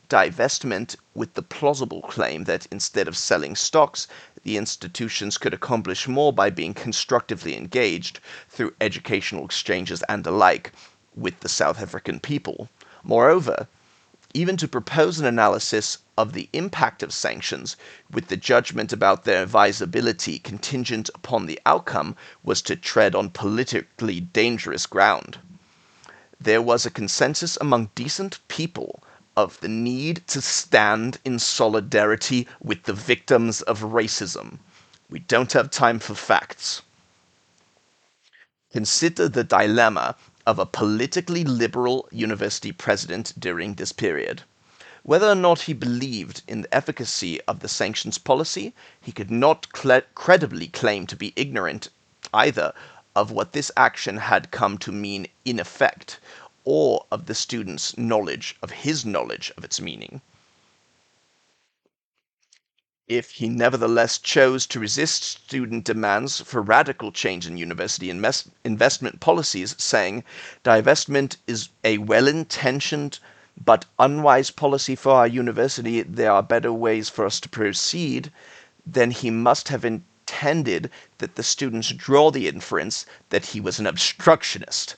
divestment with the plausible claim that instead of selling stocks, the institutions could accomplish more by being constructively engaged through educational exchanges and the like with the South African people. Moreover, even to propose an analysis of the impact of sanctions with the judgment about their advisability contingent upon the outcome was to tread on politically dangerous ground. There was a consensus among decent people of the need to stand in solidarity with the victims of racism. We don't have time for facts. Consider the dilemma of a politically liberal university president during this period. Whether or not he believed in the efficacy of the sanctions policy, he could not credibly claim to be ignorant either of what this action had come to mean in effect, or of the student's knowledge of his knowledge of its meaning. If he nevertheless chose to resist student demands for radical change in university investment policies, saying, divestment is a well-intentioned but unwise policy for our university, there are better ways for us to proceed, then he must have intended that the students draw the inference that he was an obstructionist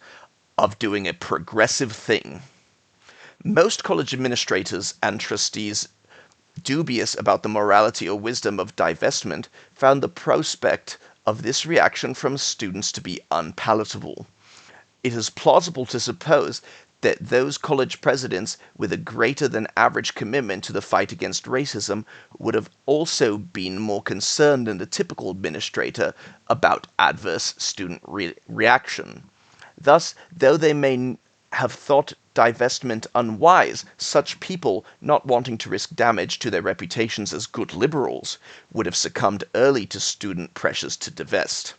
of doing a progressive thing. Most college administrators and trustees, dubious about the morality or wisdom of divestment, found the prospect of this reaction from students to be unpalatable. It is plausible to suppose that those college presidents with a greater than average commitment to the fight against racism would have also been more concerned than the typical administrator about adverse student reaction. Thus, though they may have thought divestment unwise, such people, not wanting to risk damage to their reputations as good liberals, would have succumbed early to student pressures to divest.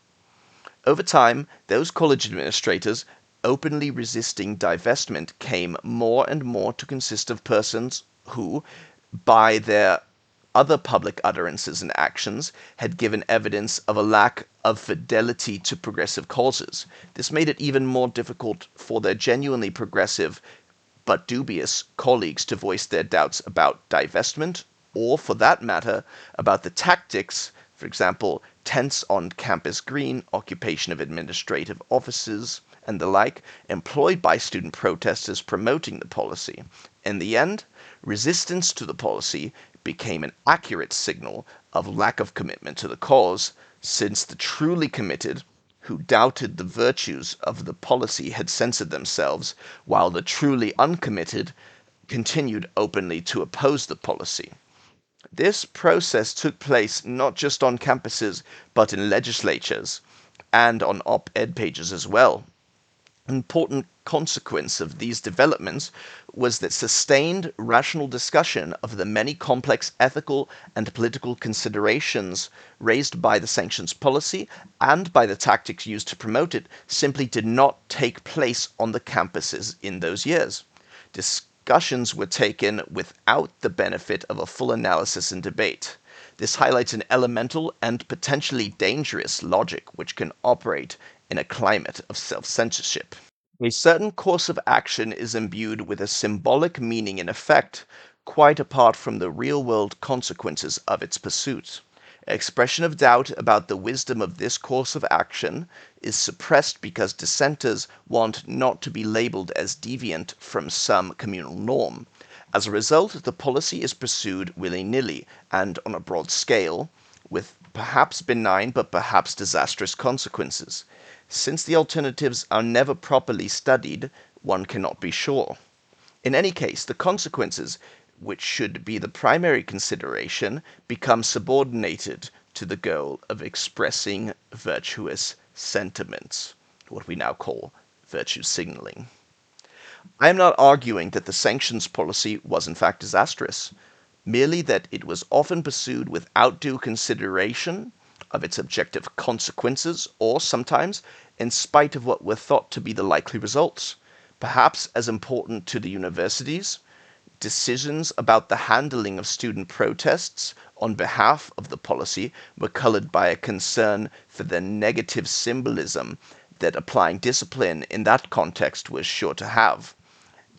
Over time, those college administrators openly resisting divestment came more and more to consist of persons who, by their other public utterances and actions, had given evidence of a lack of fidelity to progressive causes. This made it even more difficult for their genuinely progressive but dubious colleagues to voice their doubts about divestment, or, for that matter, about the tactics, for example, tents on campus green, occupation of administrative offices, and the like, employed by student protesters promoting the policy. In the end, resistance to the policy became an accurate signal of lack of commitment to the cause, since the truly committed who doubted the virtues of the policy had censored themselves, while the truly uncommitted continued openly to oppose the policy. This process took place not just on campuses, but in legislatures, and on op-ed pages as well. An important consequence of these developments was that sustained rational discussion of the many complex ethical and political considerations raised by the sanctions policy and by the tactics used to promote it simply did not take place on the campuses in those years. Discussions were taken without the benefit of a full analysis and debate. This highlights an elemental and potentially dangerous logic which can operate in a climate of self-censorship. A certain course of action is imbued with a symbolic meaning and effect, quite apart from the real-world consequences of its pursuit. Expression of doubt about the wisdom of this course of action is suppressed because dissenters want not to be labeled as deviant from some communal norm. As a result, the policy is pursued willy-nilly and on a broad scale, with perhaps benign but perhaps disastrous consequences. Since the alternatives are never properly studied, one cannot be sure. In any case, the consequences, which should be the primary consideration, become subordinated to the goal of expressing virtuous sentiments, what we now call virtue signaling. I am not arguing that the sanctions policy was in fact disastrous, merely that it was often pursued without due consideration of its objective consequences, or sometimes in spite of what were thought to be the likely results. Perhaps as important to the universities, decisions about the handling of student protests on behalf of the policy were colored by a concern for the negative symbolism that applying discipline in that context was sure to have.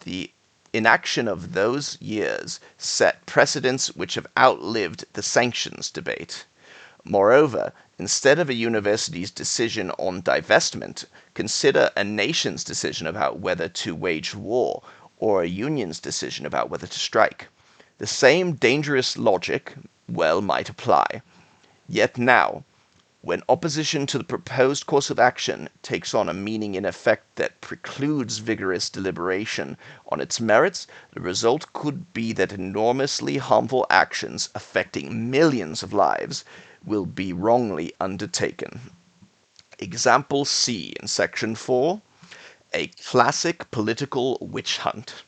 The inaction of those years set precedents which have outlived the sanctions debate. Moreover, instead of a university's decision on divestment, consider a nation's decision about whether to wage war or a union's decision about whether to strike. The same dangerous logic well might apply. Yet now, when opposition to the proposed course of action takes on a meaning in effect that precludes vigorous deliberation on its merits, the result could be that enormously harmful actions affecting millions of lives will be wrongly undertaken. Example C in section 4, a classic political witch hunt.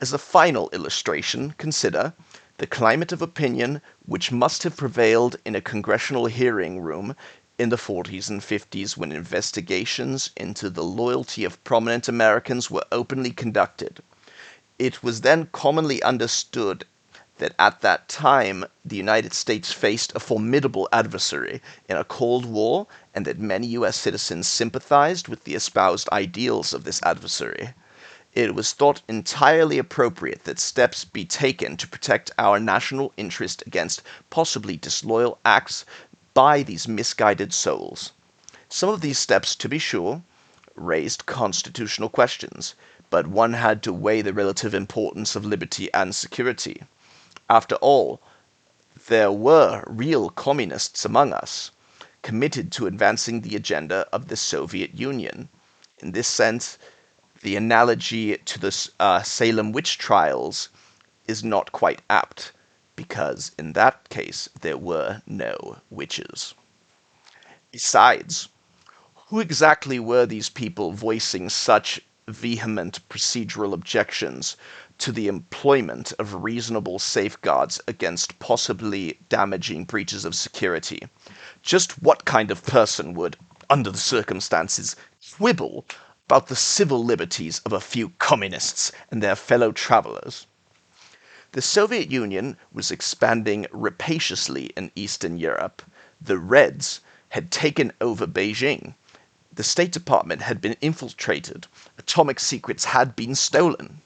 As a final illustration, consider the climate of opinion which must have prevailed in a congressional hearing room in the 40s and 50s when investigations into the loyalty of prominent Americans were openly conducted. It was then commonly understood that at that time the United States faced a formidable adversary in a Cold War, and that many U.S. citizens sympathized with the espoused ideals of this adversary. It was thought entirely appropriate that steps be taken to protect our national interest against possibly disloyal acts by these misguided souls. Some of these steps, to be sure, raised constitutional questions, but one had to weigh the relative importance of liberty and security. After all, there were real communists among us, committed to advancing the agenda of the Soviet Union. In this sense, the analogy to the Salem witch trials is not quite apt, because in that case there were no witches. Besides, who exactly were these people voicing such vehement procedural objections to the employment of reasonable safeguards against possibly damaging breaches of security? Just what kind of person would, under the circumstances, quibble about the civil liberties of a few communists and their fellow travelers? The Soviet Union was expanding rapaciously in Eastern Europe. The Reds had taken over Beijing. The State Department had been infiltrated. Atomic secrets had been stolen.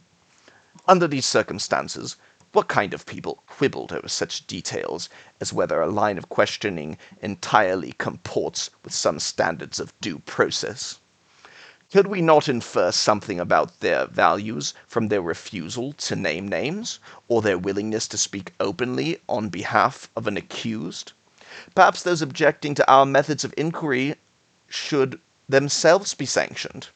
Under these circumstances, what kind of people quibbled over such details as whether a line of questioning entirely comports with some standards of due process? Could we not infer something about their values from their refusal to name names, or their willingness to speak openly on behalf of an accused? Perhaps those objecting to our methods of inquiry should themselves be sanctioned.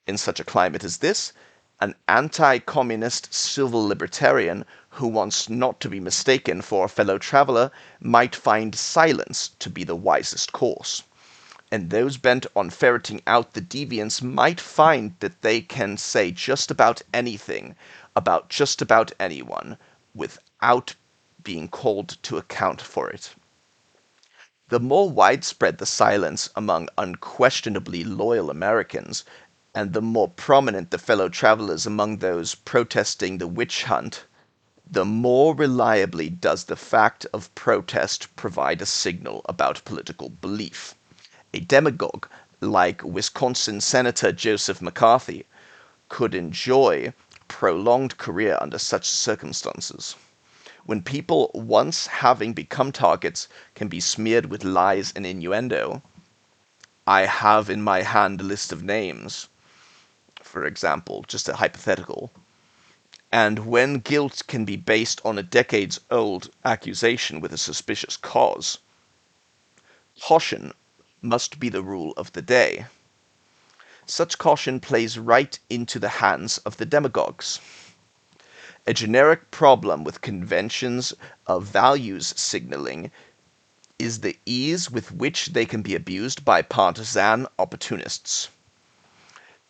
In such a climate as this, an anti-communist civil libertarian who wants not to be mistaken for a fellow traveler might find silence to be the wisest course. and those bent on ferreting out the deviance might find that they can say just about anything about just about anyone without being called to account for it. The more widespread the silence among unquestionably loyal Americans, and the more prominent the fellow travelers among those protesting the witch hunt, the more reliably does the fact of protest provide a signal about political belief. A demagogue like Wisconsin Senator Joseph McCarthy could enjoy prolonged career under such circumstances. When people, once having become targets, can be smeared with lies and innuendo, I have in my hand a list of names, for example, just a hypothetical, and when guilt can be based on a decades-old accusation with a suspicious cause, caution must be the rule of the day. Such caution plays right into the hands of the demagogues. A generic problem with conventions of values signaling is the ease with which they can be abused by partisan opportunists.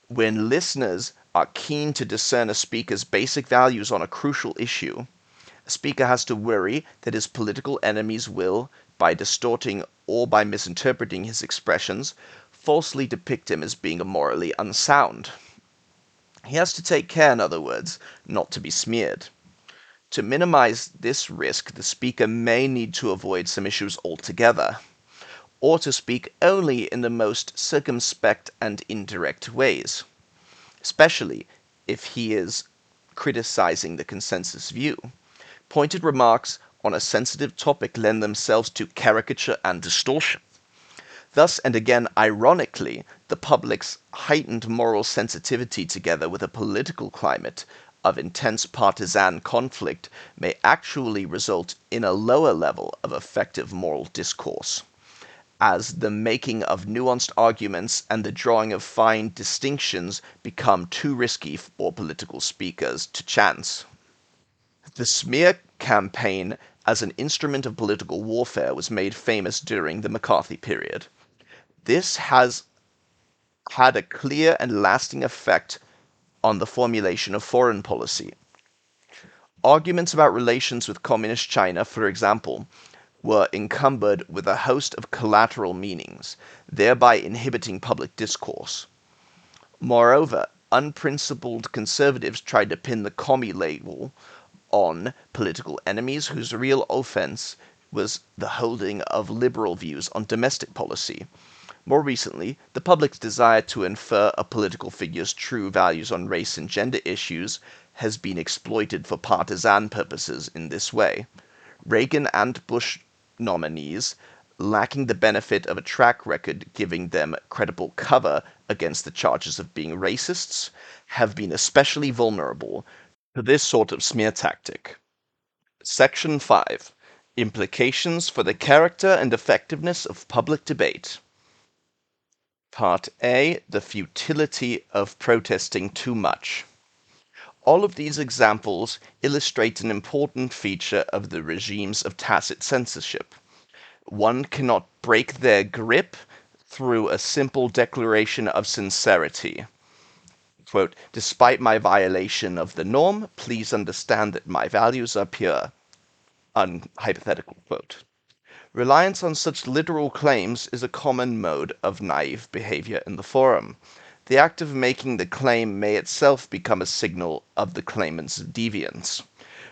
When listeners are keen to discern a speaker's basic values on a crucial issue, a speaker has to worry that his political enemies will, by distorting or by misinterpreting his expressions, falsely depict him as being morally unsound. He has to take care, in other words, not to be smeared. To minimize this risk, the speaker may need to avoid some issues altogether, or to speak only in the most circumspect and indirect ways, especially if he is criticizing the consensus view. Pointed remarks on a sensitive topic lend themselves to caricature and distortion. Thus, and again ironically, the public's heightened moral sensitivity together with a political climate of intense partisan conflict may actually result in a lower level of effective moral discourse, as the making of nuanced arguments and the drawing of fine distinctions become too risky for political speakers to chance. The smear campaign as an instrument of political warfare was made famous during the McCarthy period. This has had a clear and lasting effect on the formulation of foreign policy. Arguments about relations with Communist China, for example, were encumbered with a host of collateral meanings, thereby inhibiting public discourse. Moreover, unprincipled conservatives tried to pin the commie label on political enemies whose real offense was the holding of liberal views on domestic policy. More recently, the public's desire to infer a political figure's true values on race and gender issues has been exploited for partisan purposes in this way. Reagan and Bush nominees, lacking the benefit of a track record giving them credible cover against the charges of being racists, have been especially vulnerable to this sort of smear tactic. Section 5. Implications for the character and effectiveness of public debate. Part A. The futility of protesting too much. All of these examples illustrate an important feature of the regimes of tacit censorship. One cannot break their grip through a simple declaration of sincerity. Quote, "Despite my violation of the norm, please understand that my values are pure." Hypothetical quote. Reliance on such literal claims is a common mode of naive behavior in the forum. The act of making the claim may itself become a signal of the claimant's deviance.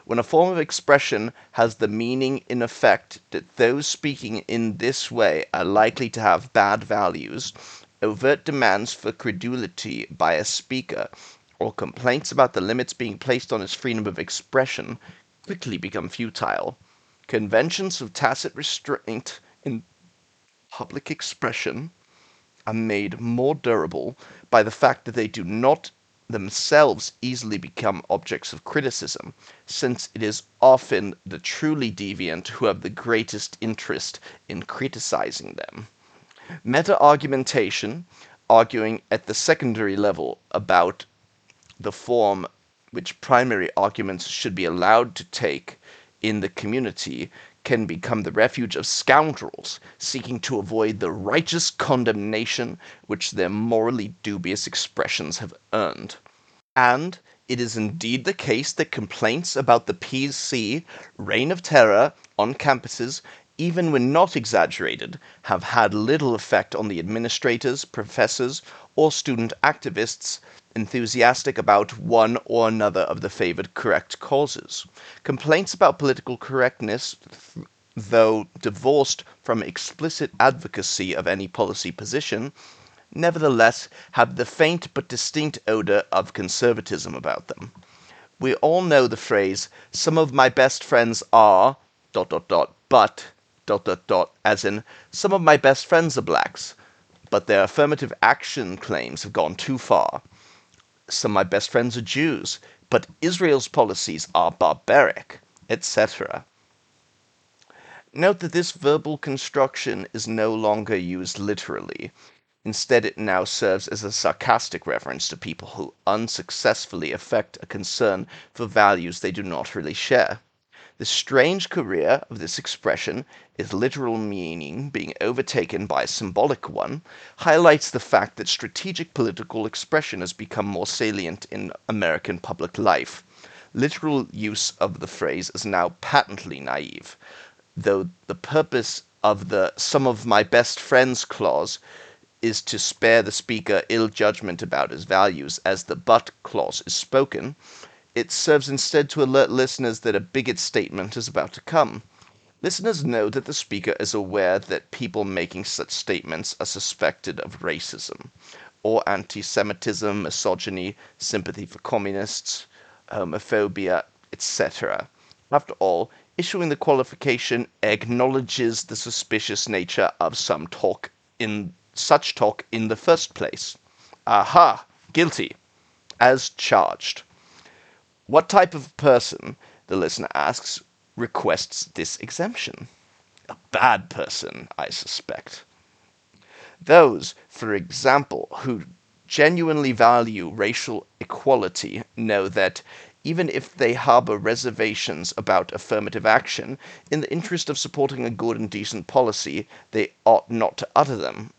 When a form of expression has the meaning in effect that those speaking in this way are likely to have bad values, overt demands for credulity by a speaker, or complaints about the limits being placed on his freedom of expression, quickly become futile. Conventions of tacit restraint in public expression are made more durable by the fact that they do not themselves easily become objects of criticism, since it is often the truly deviant who have the greatest interest in criticizing them. Meta-argumentation, arguing at the secondary level about the form which primary arguments should be allowed to take, in the community can become the refuge of scoundrels seeking to avoid the righteous condemnation which their morally dubious expressions have earned. And it is indeed the case that complaints about the PC reign of terror on campuses, even when not exaggerated, have had little effect on the administrators, professors, or student activists enthusiastic about one or another of the favored correct causes. Complaints about political correctness, though divorced from explicit advocacy of any policy position, nevertheless have the faint but distinct odor of conservatism about them. We all know the phrase, some of my best friends are ... but ... as in, some of my best friends are blacks, but their affirmative action claims have gone too far. Some of my best friends are Jews, but Israel's policies are barbaric, etc. Note that this verbal construction is no longer used literally. Instead, it now serves as a sarcastic reference to people who unsuccessfully affect a concern for values they do not really share. The strange career of this expression, its literal meaning being overtaken by a symbolic one, highlights the fact that strategic political expression has become more salient in American public life. Literal use of the phrase is now patently naive, though the purpose of the some of my best friends clause is to spare the speaker ill judgment about his values as the but clause is spoken. It serves instead to alert listeners that a bigot statement is about to come. Listeners know that the speaker is aware that people making such statements are suspected of racism, or anti-Semitism, misogyny, sympathy for communists, homophobia, etc. After all, issuing the qualification acknowledges the suspicious nature of such talk in the first place. Aha! Guilty. As charged. What type of person, the listener asks, requests this exemption? A bad person, I suspect. Those, for example, who genuinely value racial equality know that, even if they harbor reservations about affirmative action, in the interest of supporting a good and decent policy, they ought not to utter them.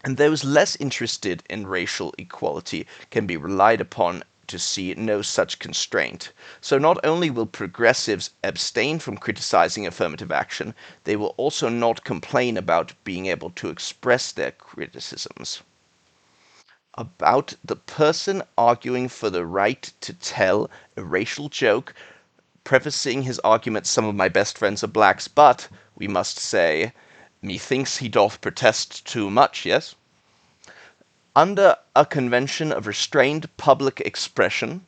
And those less interested in racial equality can be relied upon to see no such constraint. So not only will progressives abstain from criticizing affirmative action, they will also not complain about being able to express their criticisms. About the person arguing for the right to tell a racial joke, prefacing his argument, some of my best friends are blacks, but, we must say, methinks he doth protest too much, yes? Under a convention of restrained public expression,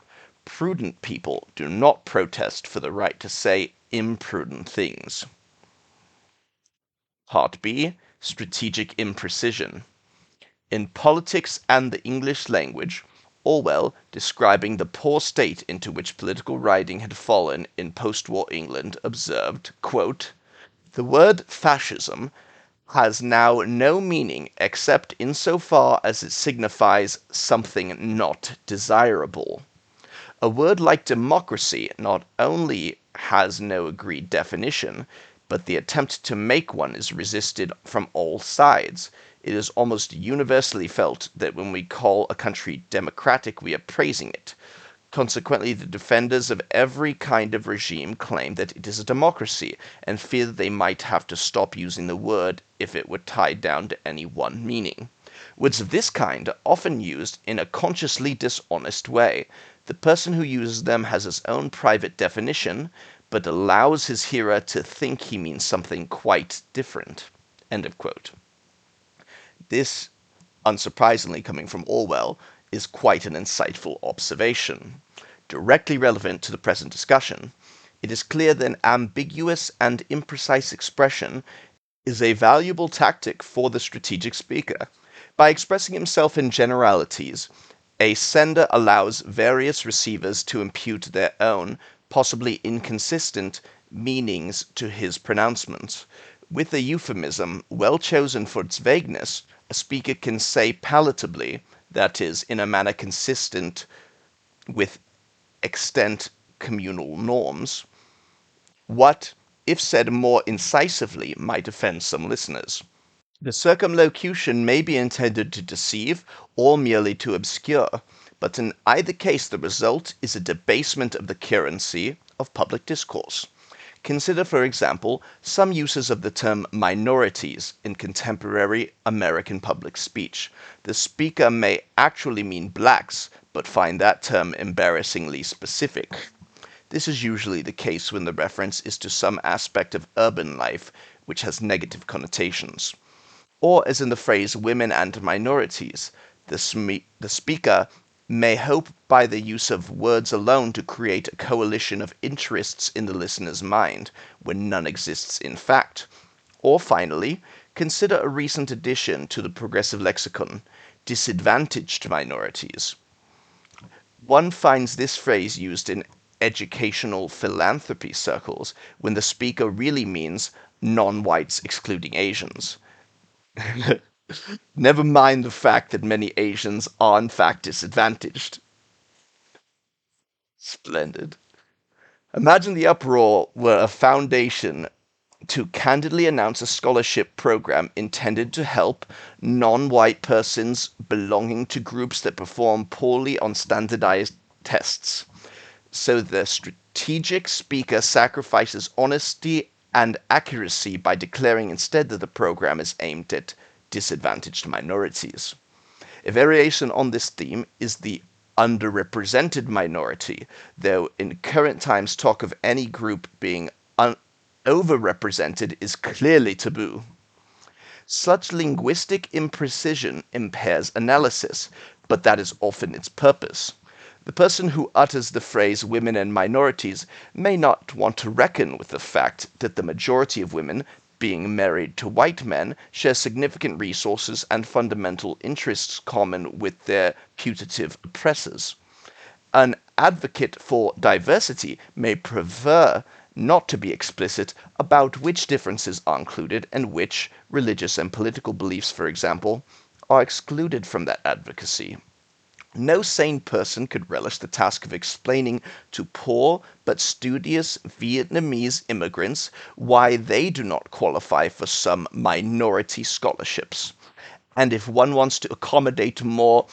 prudent people do not protest for the right to say imprudent things. Part B. Strategic imprecision. In Politics and the English Language, Orwell, describing the poor state into which political writing had fallen in post-war England, observed, quote, "The word fascism has now no meaning except in so far as it signifies something not desirable. A word like democracy not only has no agreed definition, but the attempt to make one is resisted from all sides. It is almost universally felt that when we call a country democratic, we are praising it. Consequently, the defenders of every kind of regime claim that it is a democracy, and fear that they might have to stop using the word if it were tied down to any one meaning. Words of this kind are often used in a consciously dishonest way. The person who uses them has his own private definition, but allows his hearer to think he means something quite different." End of quote. This, unsurprisingly coming from Orwell, is quite an insightful observation. Directly relevant to the present discussion, it is clear that ambiguous and imprecise expression is a valuable tactic for the strategic speaker. By expressing himself in generalities, a sender allows various receivers to impute their own, possibly inconsistent, meanings to his pronouncements. With a euphemism well chosen for its vagueness, a speaker can say palatably, that is, in a manner consistent with extant communal norms, what, if said more incisively, might offend some listeners. The circumlocution may be intended to deceive or merely to obscure, but in either case the result is a debasement of the currency of public discourse. Consider, for example, some uses of the term minorities in contemporary American public speech. The speaker may actually mean blacks, but find that term embarrassingly specific. This is usually the case when the reference is to some aspect of urban life which has negative connotations. Or, as in the phrase women and minorities, the speaker may hope by the use of words alone to create a coalition of interests in the listener's mind, when none exists in fact. Or finally, consider a recent addition to the progressive lexicon, disadvantaged minorities. One finds this phrase used in educational philanthropy circles when the speaker really means non-whites excluding Asians. Never mind the fact that many Asians are in fact disadvantaged. Splendid. Imagine the uproar were a foundation to candidly announce a scholarship program intended to help non-white persons belonging to groups that perform poorly on standardized tests. So the strategic speaker sacrifices honesty and accuracy by declaring instead that the program is aimed at disadvantaged minorities. A variation on this theme is the underrepresented minority, though in current times talk of any group being overrepresented is clearly taboo. Such linguistic imprecision impairs analysis, but that is often its purpose. The person who utters the phrase women and minorities may not want to reckon with the fact that the majority of women, being married to white men, share significant resources and fundamental interests common with their putative oppressors. An advocate for diversity may prefer not to be explicit about which differences are included and which religious and political beliefs, for example, are excluded from that advocacy. No sane person could relish the task of explaining to poor but studious Vietnamese immigrants why they do not qualify for some minority scholarships. And if one wants to accommodate more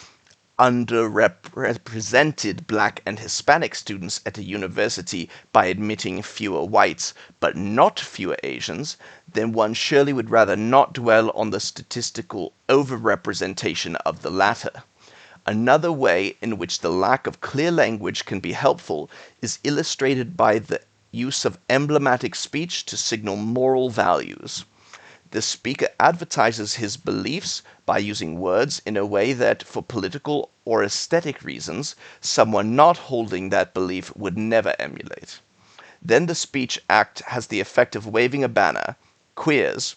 underrepresented black and Hispanic students at a university by admitting fewer whites but not fewer Asians, then one surely would rather not dwell on the statistical overrepresentation of the latter. Another way in which the lack of clear language can be helpful is illustrated by the use of emblematic speech to signal moral values. The speaker advertises his beliefs by using words in a way that, for political or aesthetic reasons, someone not holding that belief would never emulate. Then the speech act has the effect of waving a banner: queers,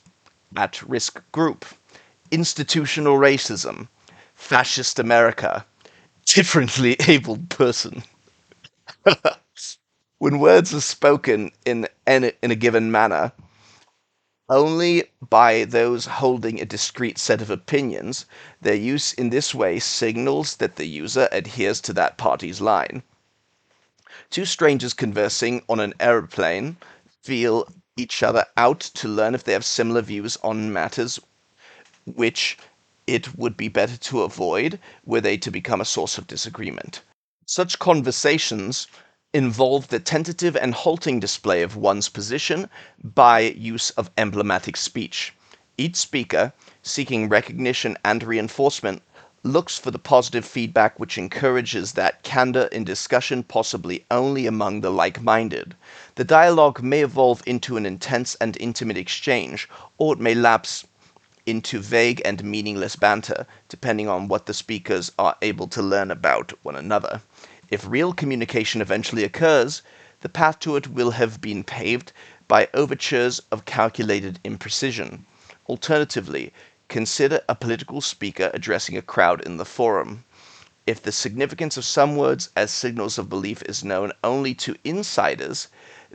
at-risk group, institutional racism, fascist America, differently abled person. When words are spoken in a given manner, only by those holding a discrete set of opinions, their use in this way signals that the user adheres to that party's line. Two strangers conversing on an aeroplane feel each other out to learn if they have similar views on matters which it would be better to avoid were they to become a source of disagreement. Such conversations involve the tentative and halting display of one's position by use of emblematic speech. Each speaker, seeking recognition and reinforcement, looks for the positive feedback which encourages that candor in discussion possibly only among the like-minded. The dialogue may evolve into an intense and intimate exchange, or it may lapse into vague and meaningless banter, depending on what the speakers are able to learn about one another. If real communication eventually occurs, the path to it will have been paved by overtures of calculated imprecision. Alternatively, consider a political speaker addressing a crowd in the forum. If the significance of some words as signals of belief is known only to insiders,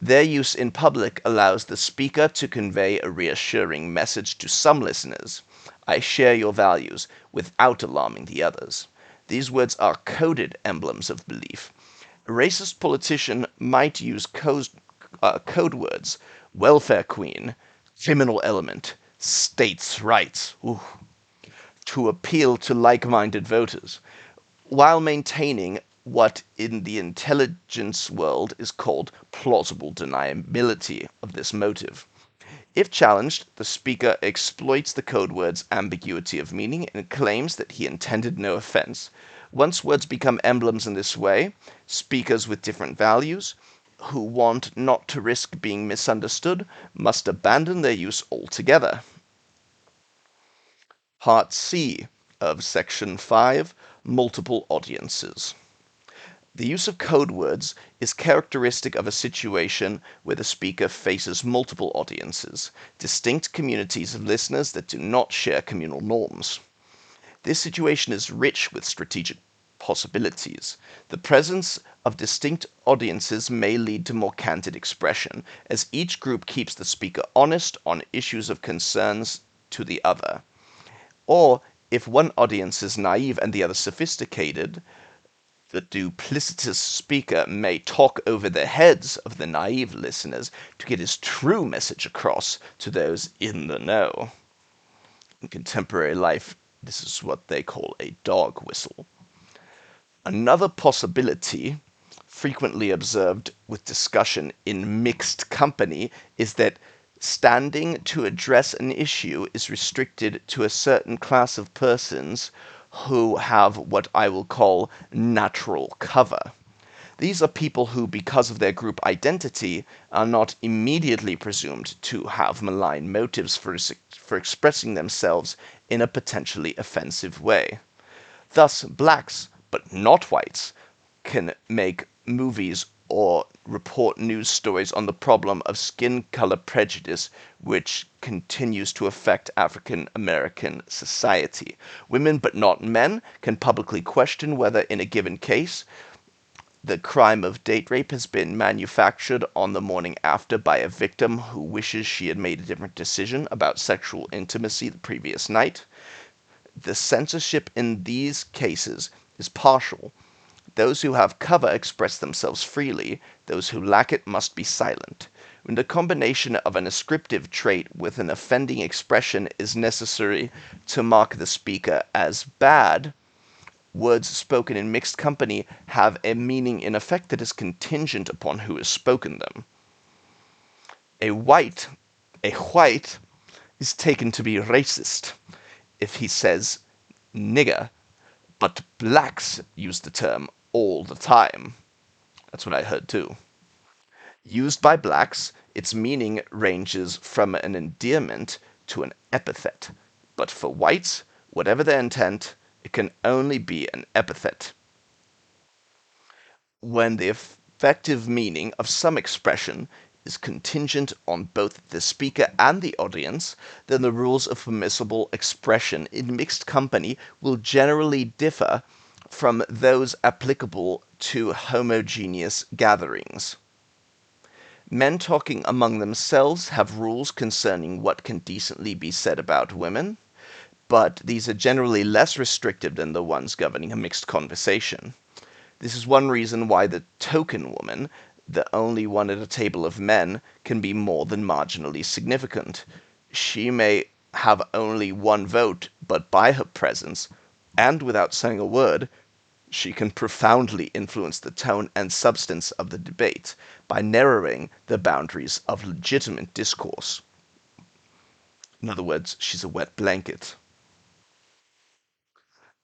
their use in public allows the speaker to convey a reassuring message to some listeners: I share your values, without alarming the others. These words are coded emblems of belief. A racist politician might use code words: welfare queen, criminal element, states' rights, to appeal to like-minded voters, while maintaining what in the intelligence world is called plausible deniability of this motive. If challenged, the speaker exploits the code word's ambiguity of meaning and claims that he intended no offense. Once words become emblems in this way, speakers with different values, who want not to risk being misunderstood, must abandon their use altogether. Part C of Section 5, Multiple Audiences. The use of code words is characteristic of a situation where the speaker faces multiple audiences, distinct communities of listeners that do not share communal norms. This situation is rich with strategic possibilities. The presence of distinct audiences may lead to more candid expression, as each group keeps the speaker honest on issues of concerns to the other. Or, if one audience is naive and the other sophisticated, the duplicitous speaker may talk over the heads of the naive listeners to get his true message across to those in the know. In contemporary life, this is what they call a dog whistle. Another possibility, frequently observed with discussion in mixed company, is that standing to address an issue is restricted to a certain class of persons who have what I will call natural cover. These are people who, because of their group identity, are not immediately presumed to have malign motives for expressing themselves in a potentially offensive way. Thus, blacks, but not whites, can make movies or report news stories on the problem of skin color prejudice, which continues to affect African American society. Women, but not men, can publicly question whether, in a given case, the crime of date rape has been manufactured on the morning after by a victim who wishes she had made a different decision about sexual intimacy the previous night. The censorship in these cases is partial. Those who have cover express themselves freely, those who lack it must be silent. When the combination of an ascriptive trait with an offending expression is necessary to mark the speaker as bad, words spoken in mixed company have a meaning in effect that is contingent upon who has spoken them. A white is taken to be racist if he says nigger, but blacks use the term all the time. That's what I heard too. Used by blacks, its meaning ranges from an endearment to an epithet. But for whites, whatever their intent, it can only be an epithet. When the effective meaning of some expression is contingent on both the speaker and the audience, then the rules of permissible expression in mixed company will generally differ from those applicable to homogeneous gatherings. Men talking among themselves have rules concerning what can decently be said about women, but these are generally less restrictive than the ones governing a mixed conversation. This is one reason why the token woman, the only one at a table of men, can be more than marginally significant. She may have only one vote, but by her presence, and without saying a word, she can profoundly influence the tone and substance of the debate by narrowing the boundaries of legitimate discourse. In other words, she's a wet blanket.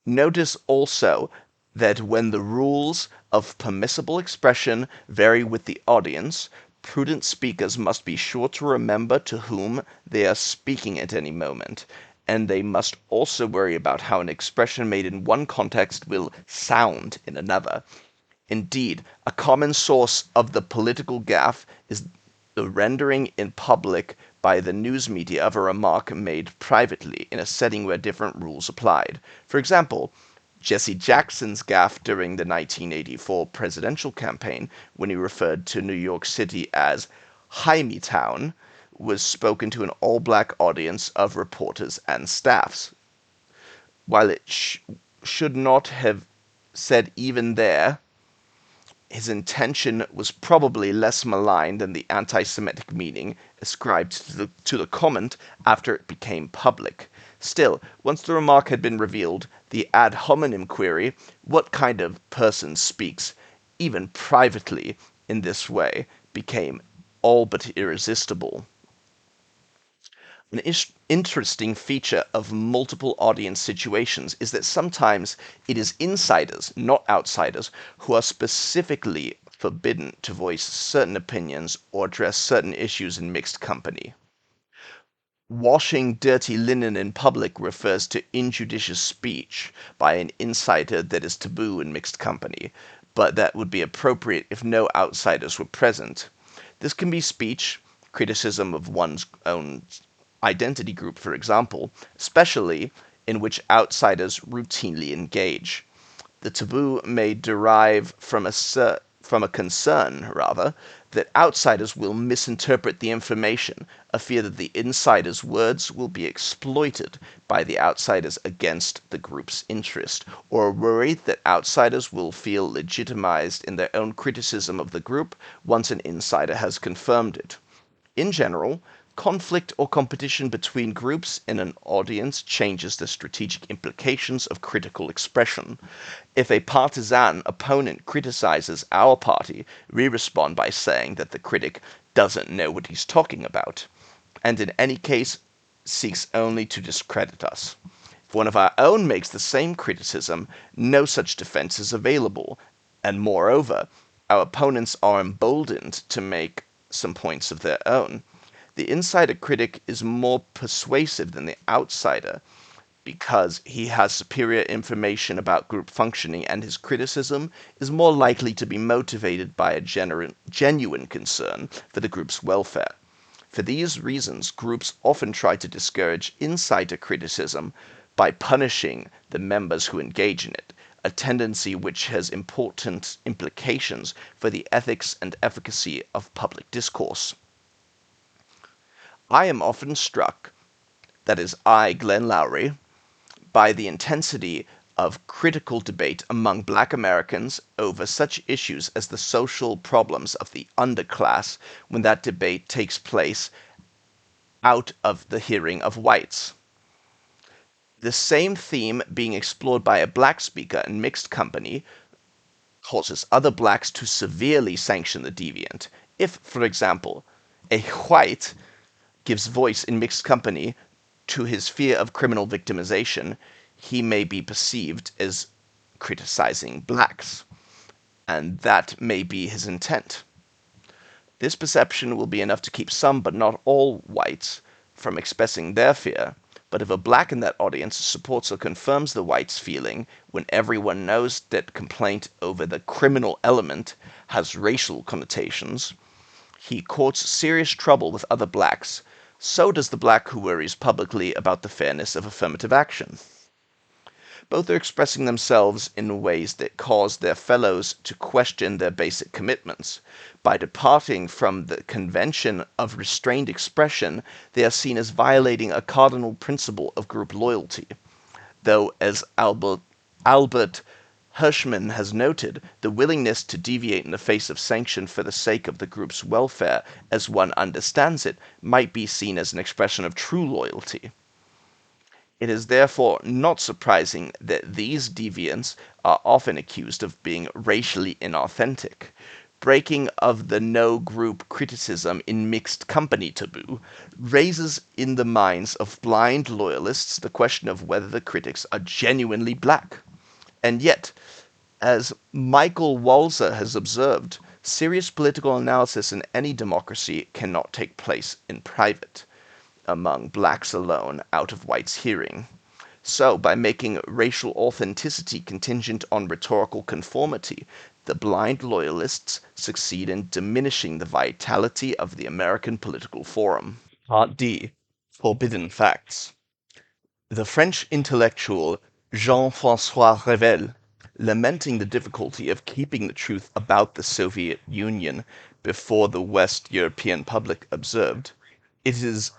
Notice also that when the rules of permissible expression vary with the audience, prudent speakers must be sure to remember to whom they are speaking at any moment, and they must also worry about how an expression made in one context will sound in another. Indeed, a common source of the political gaffe is the rendering in public by the news media of a remark made privately in a setting where different rules applied. For example, Jesse Jackson's gaffe during the 1984 presidential campaign, when he referred to New York City as Town, was spoken to an all-black audience of reporters and staffs. While it should not have said even there, his intention was probably less malign than the anti-Semitic meaning ascribed to the comment after it became public. Still, once the remark had been revealed, the ad hominem query, what kind of person speaks, even privately, in this way, became all but irresistible. An interesting feature of multiple audience situations is that sometimes it is insiders, not outsiders, who are specifically forbidden to voice certain opinions or address certain issues in mixed company. Washing dirty linen in public refers to injudicious speech by an insider that is taboo in mixed company, but that would be appropriate if no outsiders were present. This can be speech, criticism of one's own identity group, for example, especially in which outsiders routinely engage. The taboo may derive from a concern, rather, that outsiders will misinterpret the information, a fear that the insider's words will be exploited by the outsiders against the group's interest, or a worry that outsiders will feel legitimized in their own criticism of the group once an insider has confirmed it. In general, conflict or competition between groups in an audience changes the strategic implications of critical expression. If a partisan opponent criticizes our party, we respond by saying that the critic doesn't know what he's talking about, and in any case seeks only to discredit us. If one of our own makes the same criticism, no such defense is available, and moreover, our opponents are emboldened to make some points of their own. The insider critic is more persuasive than the outsider because he has superior information about group functioning, and his criticism is more likely to be motivated by a genuine concern for the group's welfare. For these reasons, groups often try to discourage insider criticism by punishing the members who engage in it, a tendency which has important implications for the ethics and efficacy of public discourse. I am often struck, that is I, Glenn Loury, by the intensity of critical debate among Black Americans over such issues as the social problems of the underclass when that debate takes place out of the hearing of whites. The same theme being explored by a black speaker in mixed company causes other blacks to severely sanction the deviant. If, for example, a white gives voice in mixed company to his fear of criminal victimization, he may be perceived as criticizing blacks, and that may be his intent. This perception will be enough to keep some, but not all, whites from expressing their fear. But if a black in that audience supports or confirms the white's feeling, when everyone knows that complaint over the criminal element has racial connotations, he courts serious trouble with other blacks. So does the black who worries publicly about the fairness of affirmative action. Both are expressing themselves in ways that cause their fellows to question their basic commitments. By departing from the convention of restrained expression, they are seen as violating a cardinal principle of group loyalty. Though, as Albert Hirschman has noted, the willingness to deviate in the face of sanction for the sake of the group's welfare, as one understands it, might be seen as an expression of true loyalty. It is therefore not surprising that these deviants are often accused of being racially inauthentic. Breaking of the no-group criticism in mixed company taboo raises in the minds of blind loyalists the question of whether the critics are genuinely black. And yet, as Michael Walzer has observed, serious political analysis in any democracy cannot take place in private, among blacks alone, out of whites' hearing. So, by making racial authenticity contingent on rhetorical conformity, the blind loyalists succeed in diminishing the vitality of the American political forum. Part D. Forbidden Facts. The French intellectual Jean-François Revel, lamenting the difficulty of keeping the truth about the Soviet Union before the West European public, observed, It is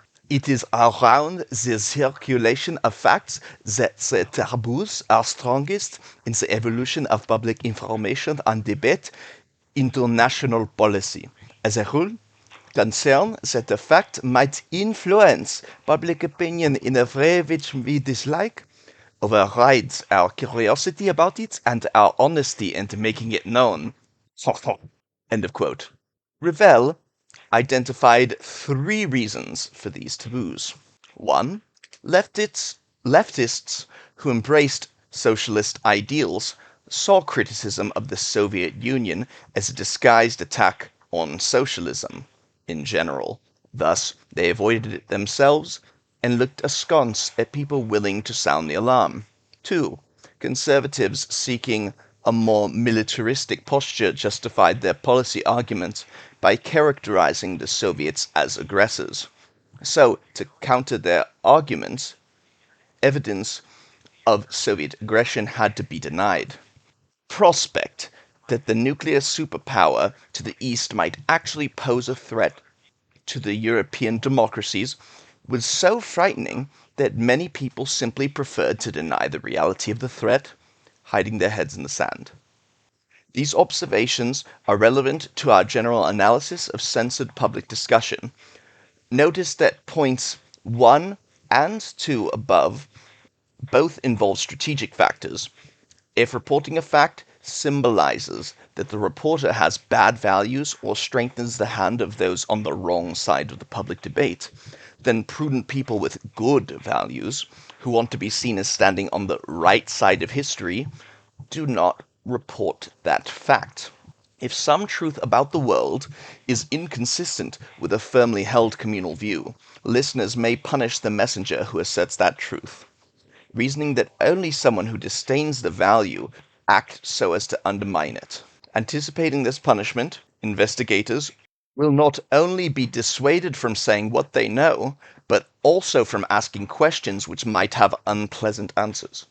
around the circulation of facts that the taboos are strongest in the evolution of public information and debate. international policy. As a rule, concern that the fact might influence public opinion in a way which we dislike overrides our curiosity about it and our honesty in making it known. End of quote. Revell identified three reasons for these taboos. One, leftists who embraced socialist ideals saw criticism of the Soviet Union as a disguised attack on socialism in general. Thus, they avoided it themselves and looked askance at people willing to sound the alarm. Two, conservatives seeking a more militaristic posture justified their policy argument by characterizing the Soviets as aggressors. So, to counter their arguments, evidence of Soviet aggression had to be denied. Prospect that the nuclear superpower to the east might actually pose a threat to the European democracies was so frightening that many people simply preferred to deny the reality of the threat, hiding their heads in the sand. These observations are relevant to our general analysis of censored public discussion. Notice that points 1 and 2 above both involve strategic factors. If reporting a fact symbolizes that the reporter has bad values or strengthens the hand of those on the wrong side of the public debate, then prudent people with good values, who want to be seen as standing on the right side of history, do not report that fact. If some truth about the world is inconsistent with a firmly held communal view, listeners may punish the messenger who asserts that truth, reasoning that only someone who disdains the value acts so as to undermine it. Anticipating this punishment, investigators will not only be dissuaded from saying what they know, but also from asking questions which might have unpleasant answers.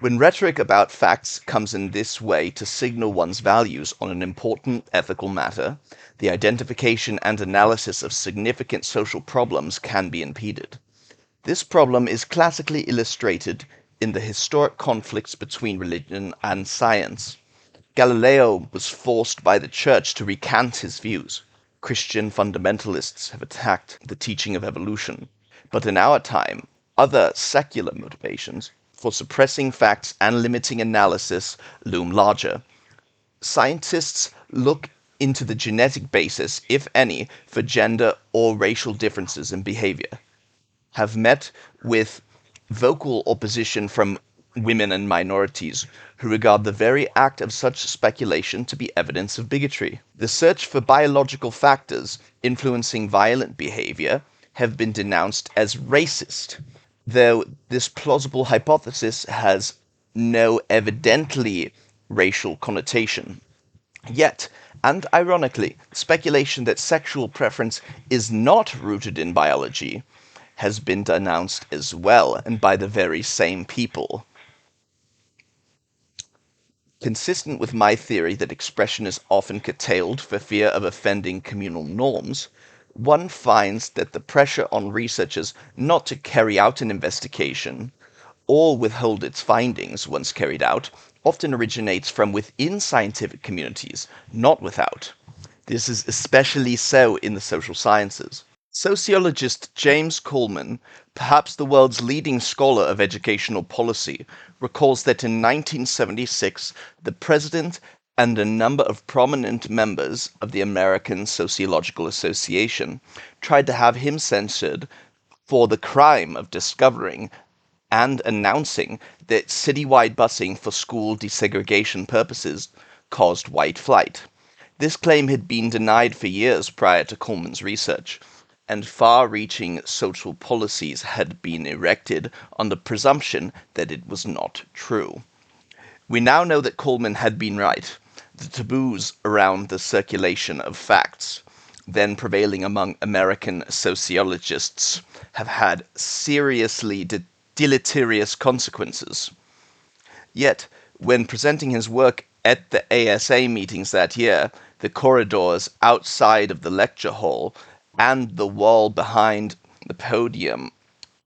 When rhetoric about facts comes in this way to signal one's values on an important ethical matter, the identification and analysis of significant social problems can be impeded. This problem is classically illustrated in the historic conflicts between religion and science. Galileo was forced by the church to recant his views. Christian fundamentalists have attacked the teaching of evolution. But in our time, other secular motivations for suppressing facts and limiting analysis loom larger. Scientists look into the genetic basis, if any, for gender or racial differences in behavior, have met with vocal opposition from women and minorities who regard the very act of such speculation to be evidence of bigotry. The search for biological factors influencing violent behavior have been denounced as racist, though this plausible hypothesis has no evidently racial connotation. Yet, and ironically, speculation that sexual preference is not rooted in biology has been denounced as well, and by the very same people. Consistent with my theory that expression is often curtailed for fear of offending communal norms, one finds that the pressure on researchers not to carry out an investigation or withhold its findings once carried out often originates from within scientific communities, not without. This is especially so in the social sciences. Sociologist James Coleman, perhaps the world's leading scholar of educational policy, recalls that in 1976, the president and a number of prominent members of the American Sociological Association tried to have him censored for the crime of discovering and announcing that citywide busing for school desegregation purposes caused white flight. This claim had been denied for years prior to Coleman's research, and far-reaching social policies had been erected on the presumption that it was not true. We now know that Coleman had been right. The taboos around the circulation of facts, then prevailing among American sociologists, have had seriously deleterious consequences. Yet, when presenting his work at the ASA meetings that year, the corridors outside of the lecture hall and the wall behind the podium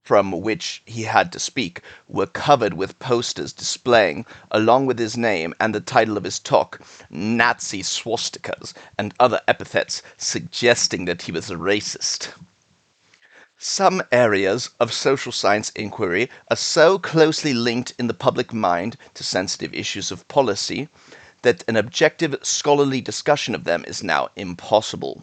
from which he had to speak were covered with posters displaying, along with his name and the title of his talk, Nazi swastikas and other epithets suggesting that he was a racist. Some areas of social science inquiry are so closely linked in the public mind to sensitive issues of policy that an objective scholarly discussion of them is now impossible.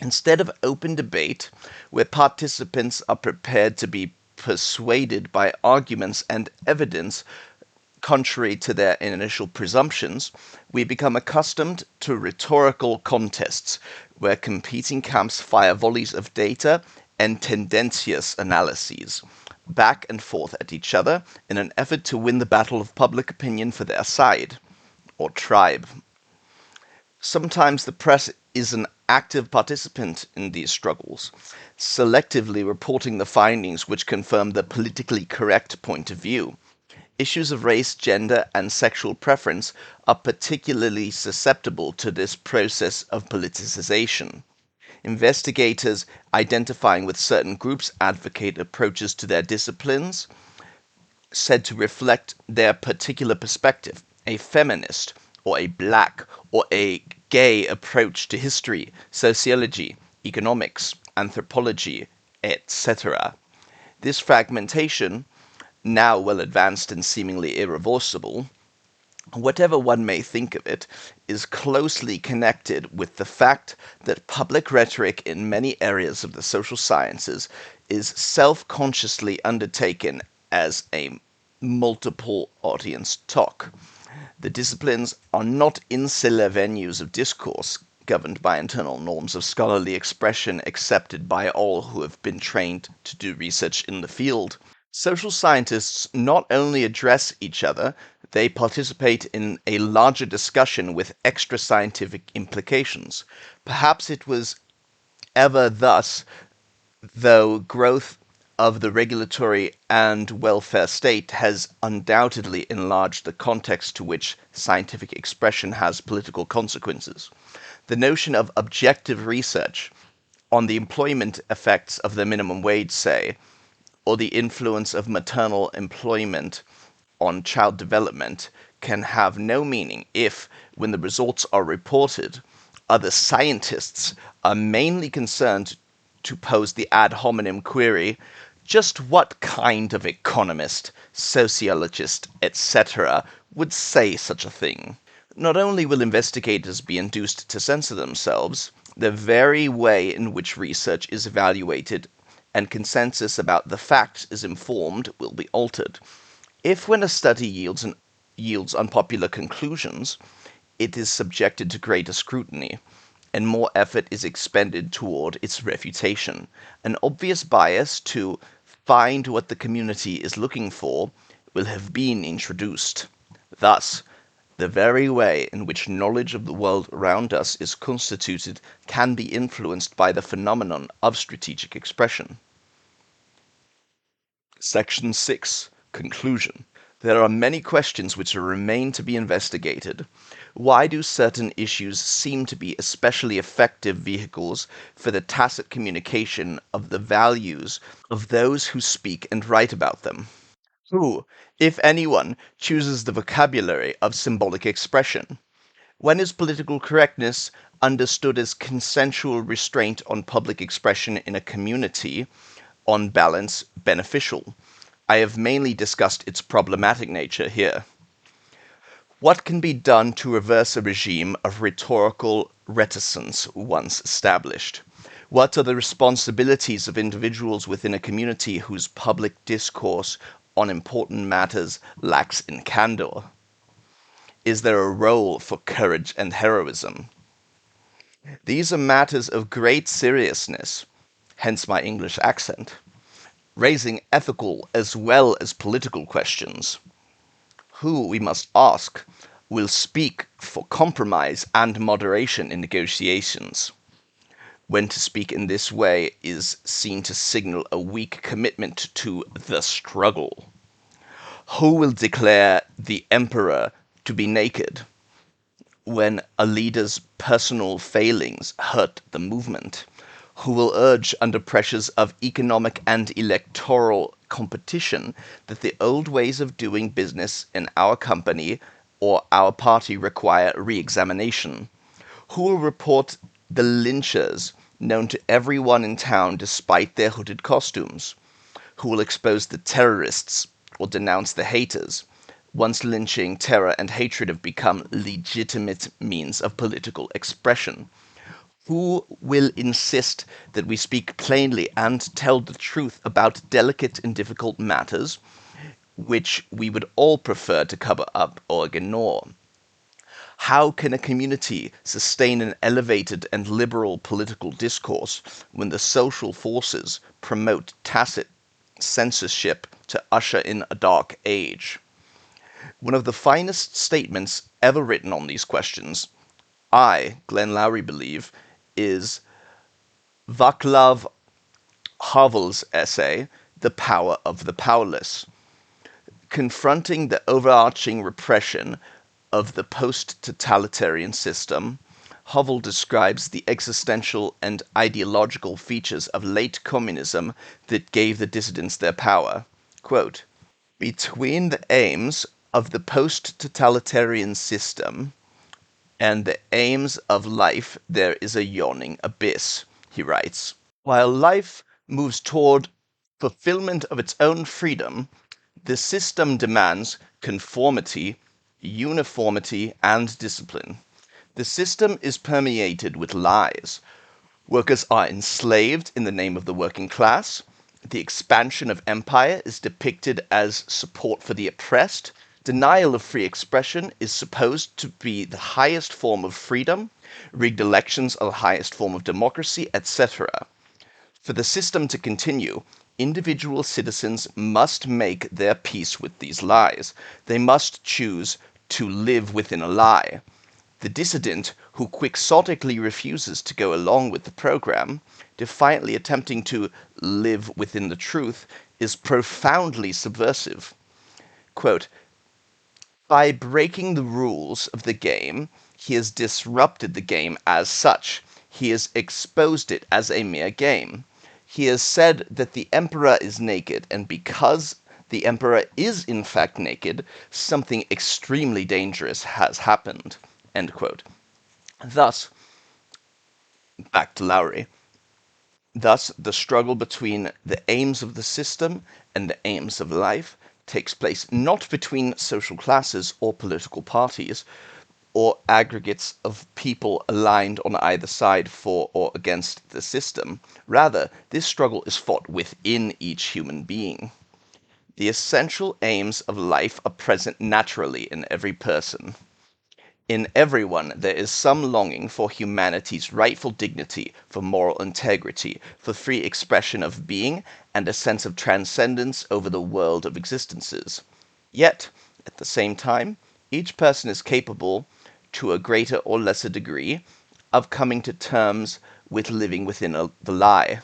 Instead of open debate, where participants are prepared to be persuaded by arguments and evidence contrary to their initial presumptions, we become accustomed to rhetorical contests where competing camps fire volleys of data and tendentious analyses back and forth at each other in an effort to win the battle of public opinion for their side or tribe. Sometimes the press is an active participant in these struggles, selectively reporting the findings which confirm the politically correct point of view. Issues of race, gender, and sexual preference are particularly susceptible to this process of politicization. Investigators identifying with certain groups advocate approaches to their disciplines said to reflect their particular perspective, a feminist, or a black, or a gay approach to history, sociology, economics, anthropology, etc. This fragmentation, now well advanced and seemingly irreversible, whatever one may think of it, is closely connected with the fact that public rhetoric in many areas of the social sciences is self-consciously undertaken as a multiple audience talk. The disciplines are not insular venues of discourse governed by internal norms of scholarly expression accepted by all who have been trained to do research in the field. Social scientists not only address each other, they participate in a larger discussion with extra scientific implications. Perhaps it was ever thus, though growth of the regulatory and welfare state has undoubtedly enlarged the context to which scientific expression has political consequences. The notion of objective research on the employment effects of the minimum wage, say, or the influence of maternal employment on child development can have no meaning if, when the results are reported, other scientists are mainly concerned to pose the ad hominem query, just what kind of economist, sociologist, etc. would say such a thing? Not only will investigators be induced to censor themselves, the very way in which research is evaluated and consensus about the facts is informed will be altered. If when a study yields unpopular conclusions, it is subjected to greater scrutiny, and more effort is expended toward its refutation, an obvious bias to find what the community is looking for will have been introduced. Thus, the very way in which knowledge of the world around us is constituted can be influenced by the phenomenon of strategic expression. Section 6. Conclusion. There are many questions which remain to be investigated. Why do certain issues seem to be especially effective vehicles for the tacit communication of the values of those who speak and write about them? Who, if anyone, chooses the vocabulary of symbolic expression? When is political correctness understood as consensual restraint on public expression in a community, on balance, beneficial? I have mainly discussed its problematic nature here. What can be done to reverse a regime of rhetorical reticence once established? What are the responsibilities of individuals within a community whose public discourse on important matters lacks in candor? Is there a role for courage and heroism? These are matters of great seriousness, hence my English accent, raising ethical as well as political questions. Who, we must ask, will speak for compromise and moderation in negotiations? When to speak in this way is seen to signal a weak commitment to the struggle. Who will declare the emperor to be naked when a leader's personal failings hurt the movement? who will urge under pressures of economic and electoral competition that the old ways of doing business in our company or our party require re-examination, who will report the lynchers known to everyone in town despite their hooded costumes, who will expose the terrorists or denounce the haters, once lynching, terror, and hatred have become legitimate means of political expression, who will insist that we speak plainly and tell the truth about delicate and difficult matters, which we would all prefer to cover up or ignore. How can a community sustain an elevated and liberal political discourse when the social forces promote tacit censorship to usher in a dark age? One of the finest statements ever written on these questions, Glenn Loury, believe, is Václav Havel's essay, The Power of the Powerless. Confronting the overarching repression of the post-totalitarian system, Havel describes the existential and ideological features of late communism that gave the dissidents their power. Quote, between the aims of the post-totalitarian system and the aims of life there is a yawning abyss, he writes. While life moves toward fulfillment of its own freedom, the system demands conformity, uniformity, and discipline. The system is permeated with lies. Workers are enslaved in the name of the working class. The expansion of empire is depicted as support for the oppressed. Denial of free expression is supposed to be the highest form of freedom. Rigged elections are the highest form of democracy, etc. For the system to continue, individual citizens must make their peace with these lies. They must choose to live within a lie. The dissident who quixotically refuses to go along with the program, defiantly attempting to live within the truth, is profoundly subversive. Quote, by breaking the rules of the game, he has disrupted the game as such. He has exposed it as a mere game. He has said that the emperor is naked, and because the emperor is in fact naked, something extremely dangerous has happened. End quote. Thus, back to Loury. Thus, the struggle between the aims of the system and the aims of life takes place not between social classes or political parties, or aggregates of people aligned on either side for or against the system. Rather, this struggle is fought within each human being. The essential aims of life are present naturally in every person. In everyone there is some longing for humanity's rightful dignity, for moral integrity, for free expression of being, and a sense of transcendence over the world of existences. Yet, at the same time, each person is capable, to a greater or lesser degree, of coming to terms with living within the lie.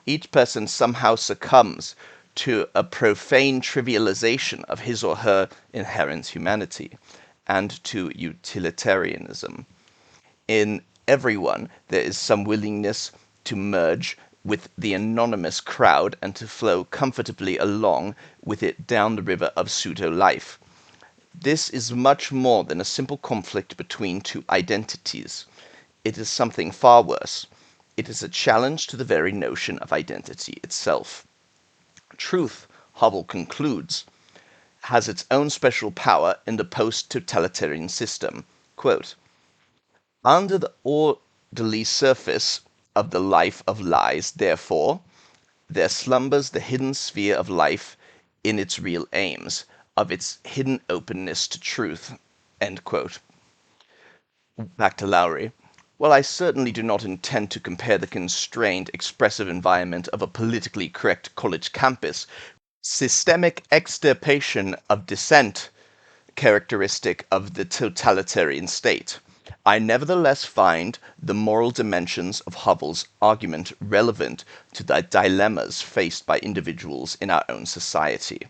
Each person somehow succumbs to a profane trivialization of his or her inherent humanity, and to utilitarianism. In everyone there is some willingness to merge with the anonymous crowd and to flow comfortably along with it down the river of pseudo-life. This is much more than a simple conflict between two identities. It is something far worse. It is a challenge to the very notion of identity itself. Truth, Havel concludes, has its own special power in the post-totalitarian system. Quote, under the orderly surface of the life of lies, therefore, there slumbers the hidden sphere of life in its real aims, of its hidden openness to truth. End quote. Back to Loury. While I certainly do not intend to compare the constrained, expressive environment of a politically correct college campus systemic extirpation of dissent characteristic of the totalitarian state, I nevertheless find the moral dimensions of Havel's argument relevant to the dilemmas faced by individuals in our own society.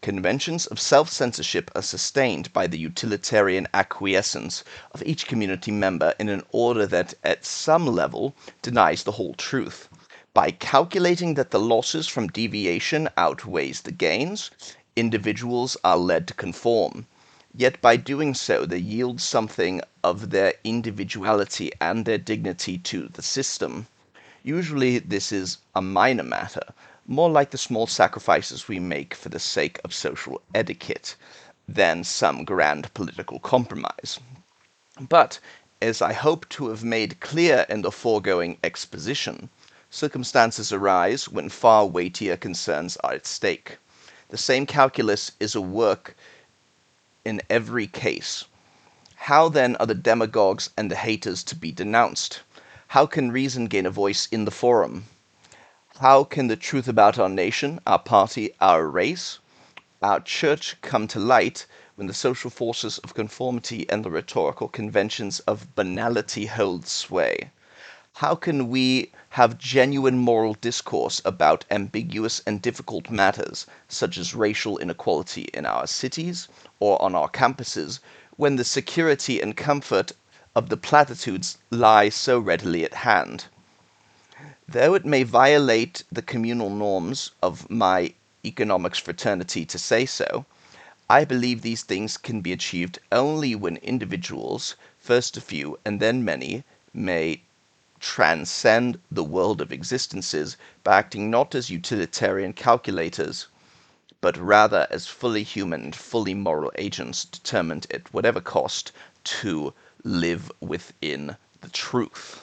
Conventions of self-censorship are sustained by the utilitarian acquiescence of each community member in an order that, at some level, denies the whole truth. By calculating that the losses from deviation outweighs the gains, individuals are led to conform. Yet by doing so, they yield something of their individuality and their dignity to the system. Usually this is a minor matter, more like the small sacrifices we make for the sake of social etiquette, than some grand political compromise. But, as I hope to have made clear in the foregoing exposition, circumstances arise when far weightier concerns are at stake. The same calculus is at work in every case. How then are the demagogues and the haters to be denounced? How can reason gain a voice in the forum? How can the truth about our nation, our party, our race, our church come to light when the social forces of conformity and the rhetorical conventions of banality hold sway? How can we have genuine moral discourse about ambiguous and difficult matters, such as racial inequality in our cities or on our campuses, when the security and comfort of the platitudes lie so readily at hand? Though it may violate the communal norms of my economics fraternity to say so, I believe these things can be achieved only when individuals, first a few and then many, may transcend the world of existences by acting not as utilitarian calculators, but rather as fully human and fully moral agents determined at whatever cost to live within the truth.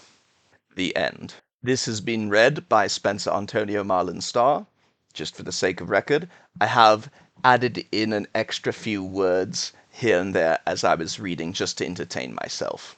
The end. This has been read by Spencer Antonio Marlen-Starr. Just for the sake of record, I have added in an extra few words here and there as I was reading just to entertain myself.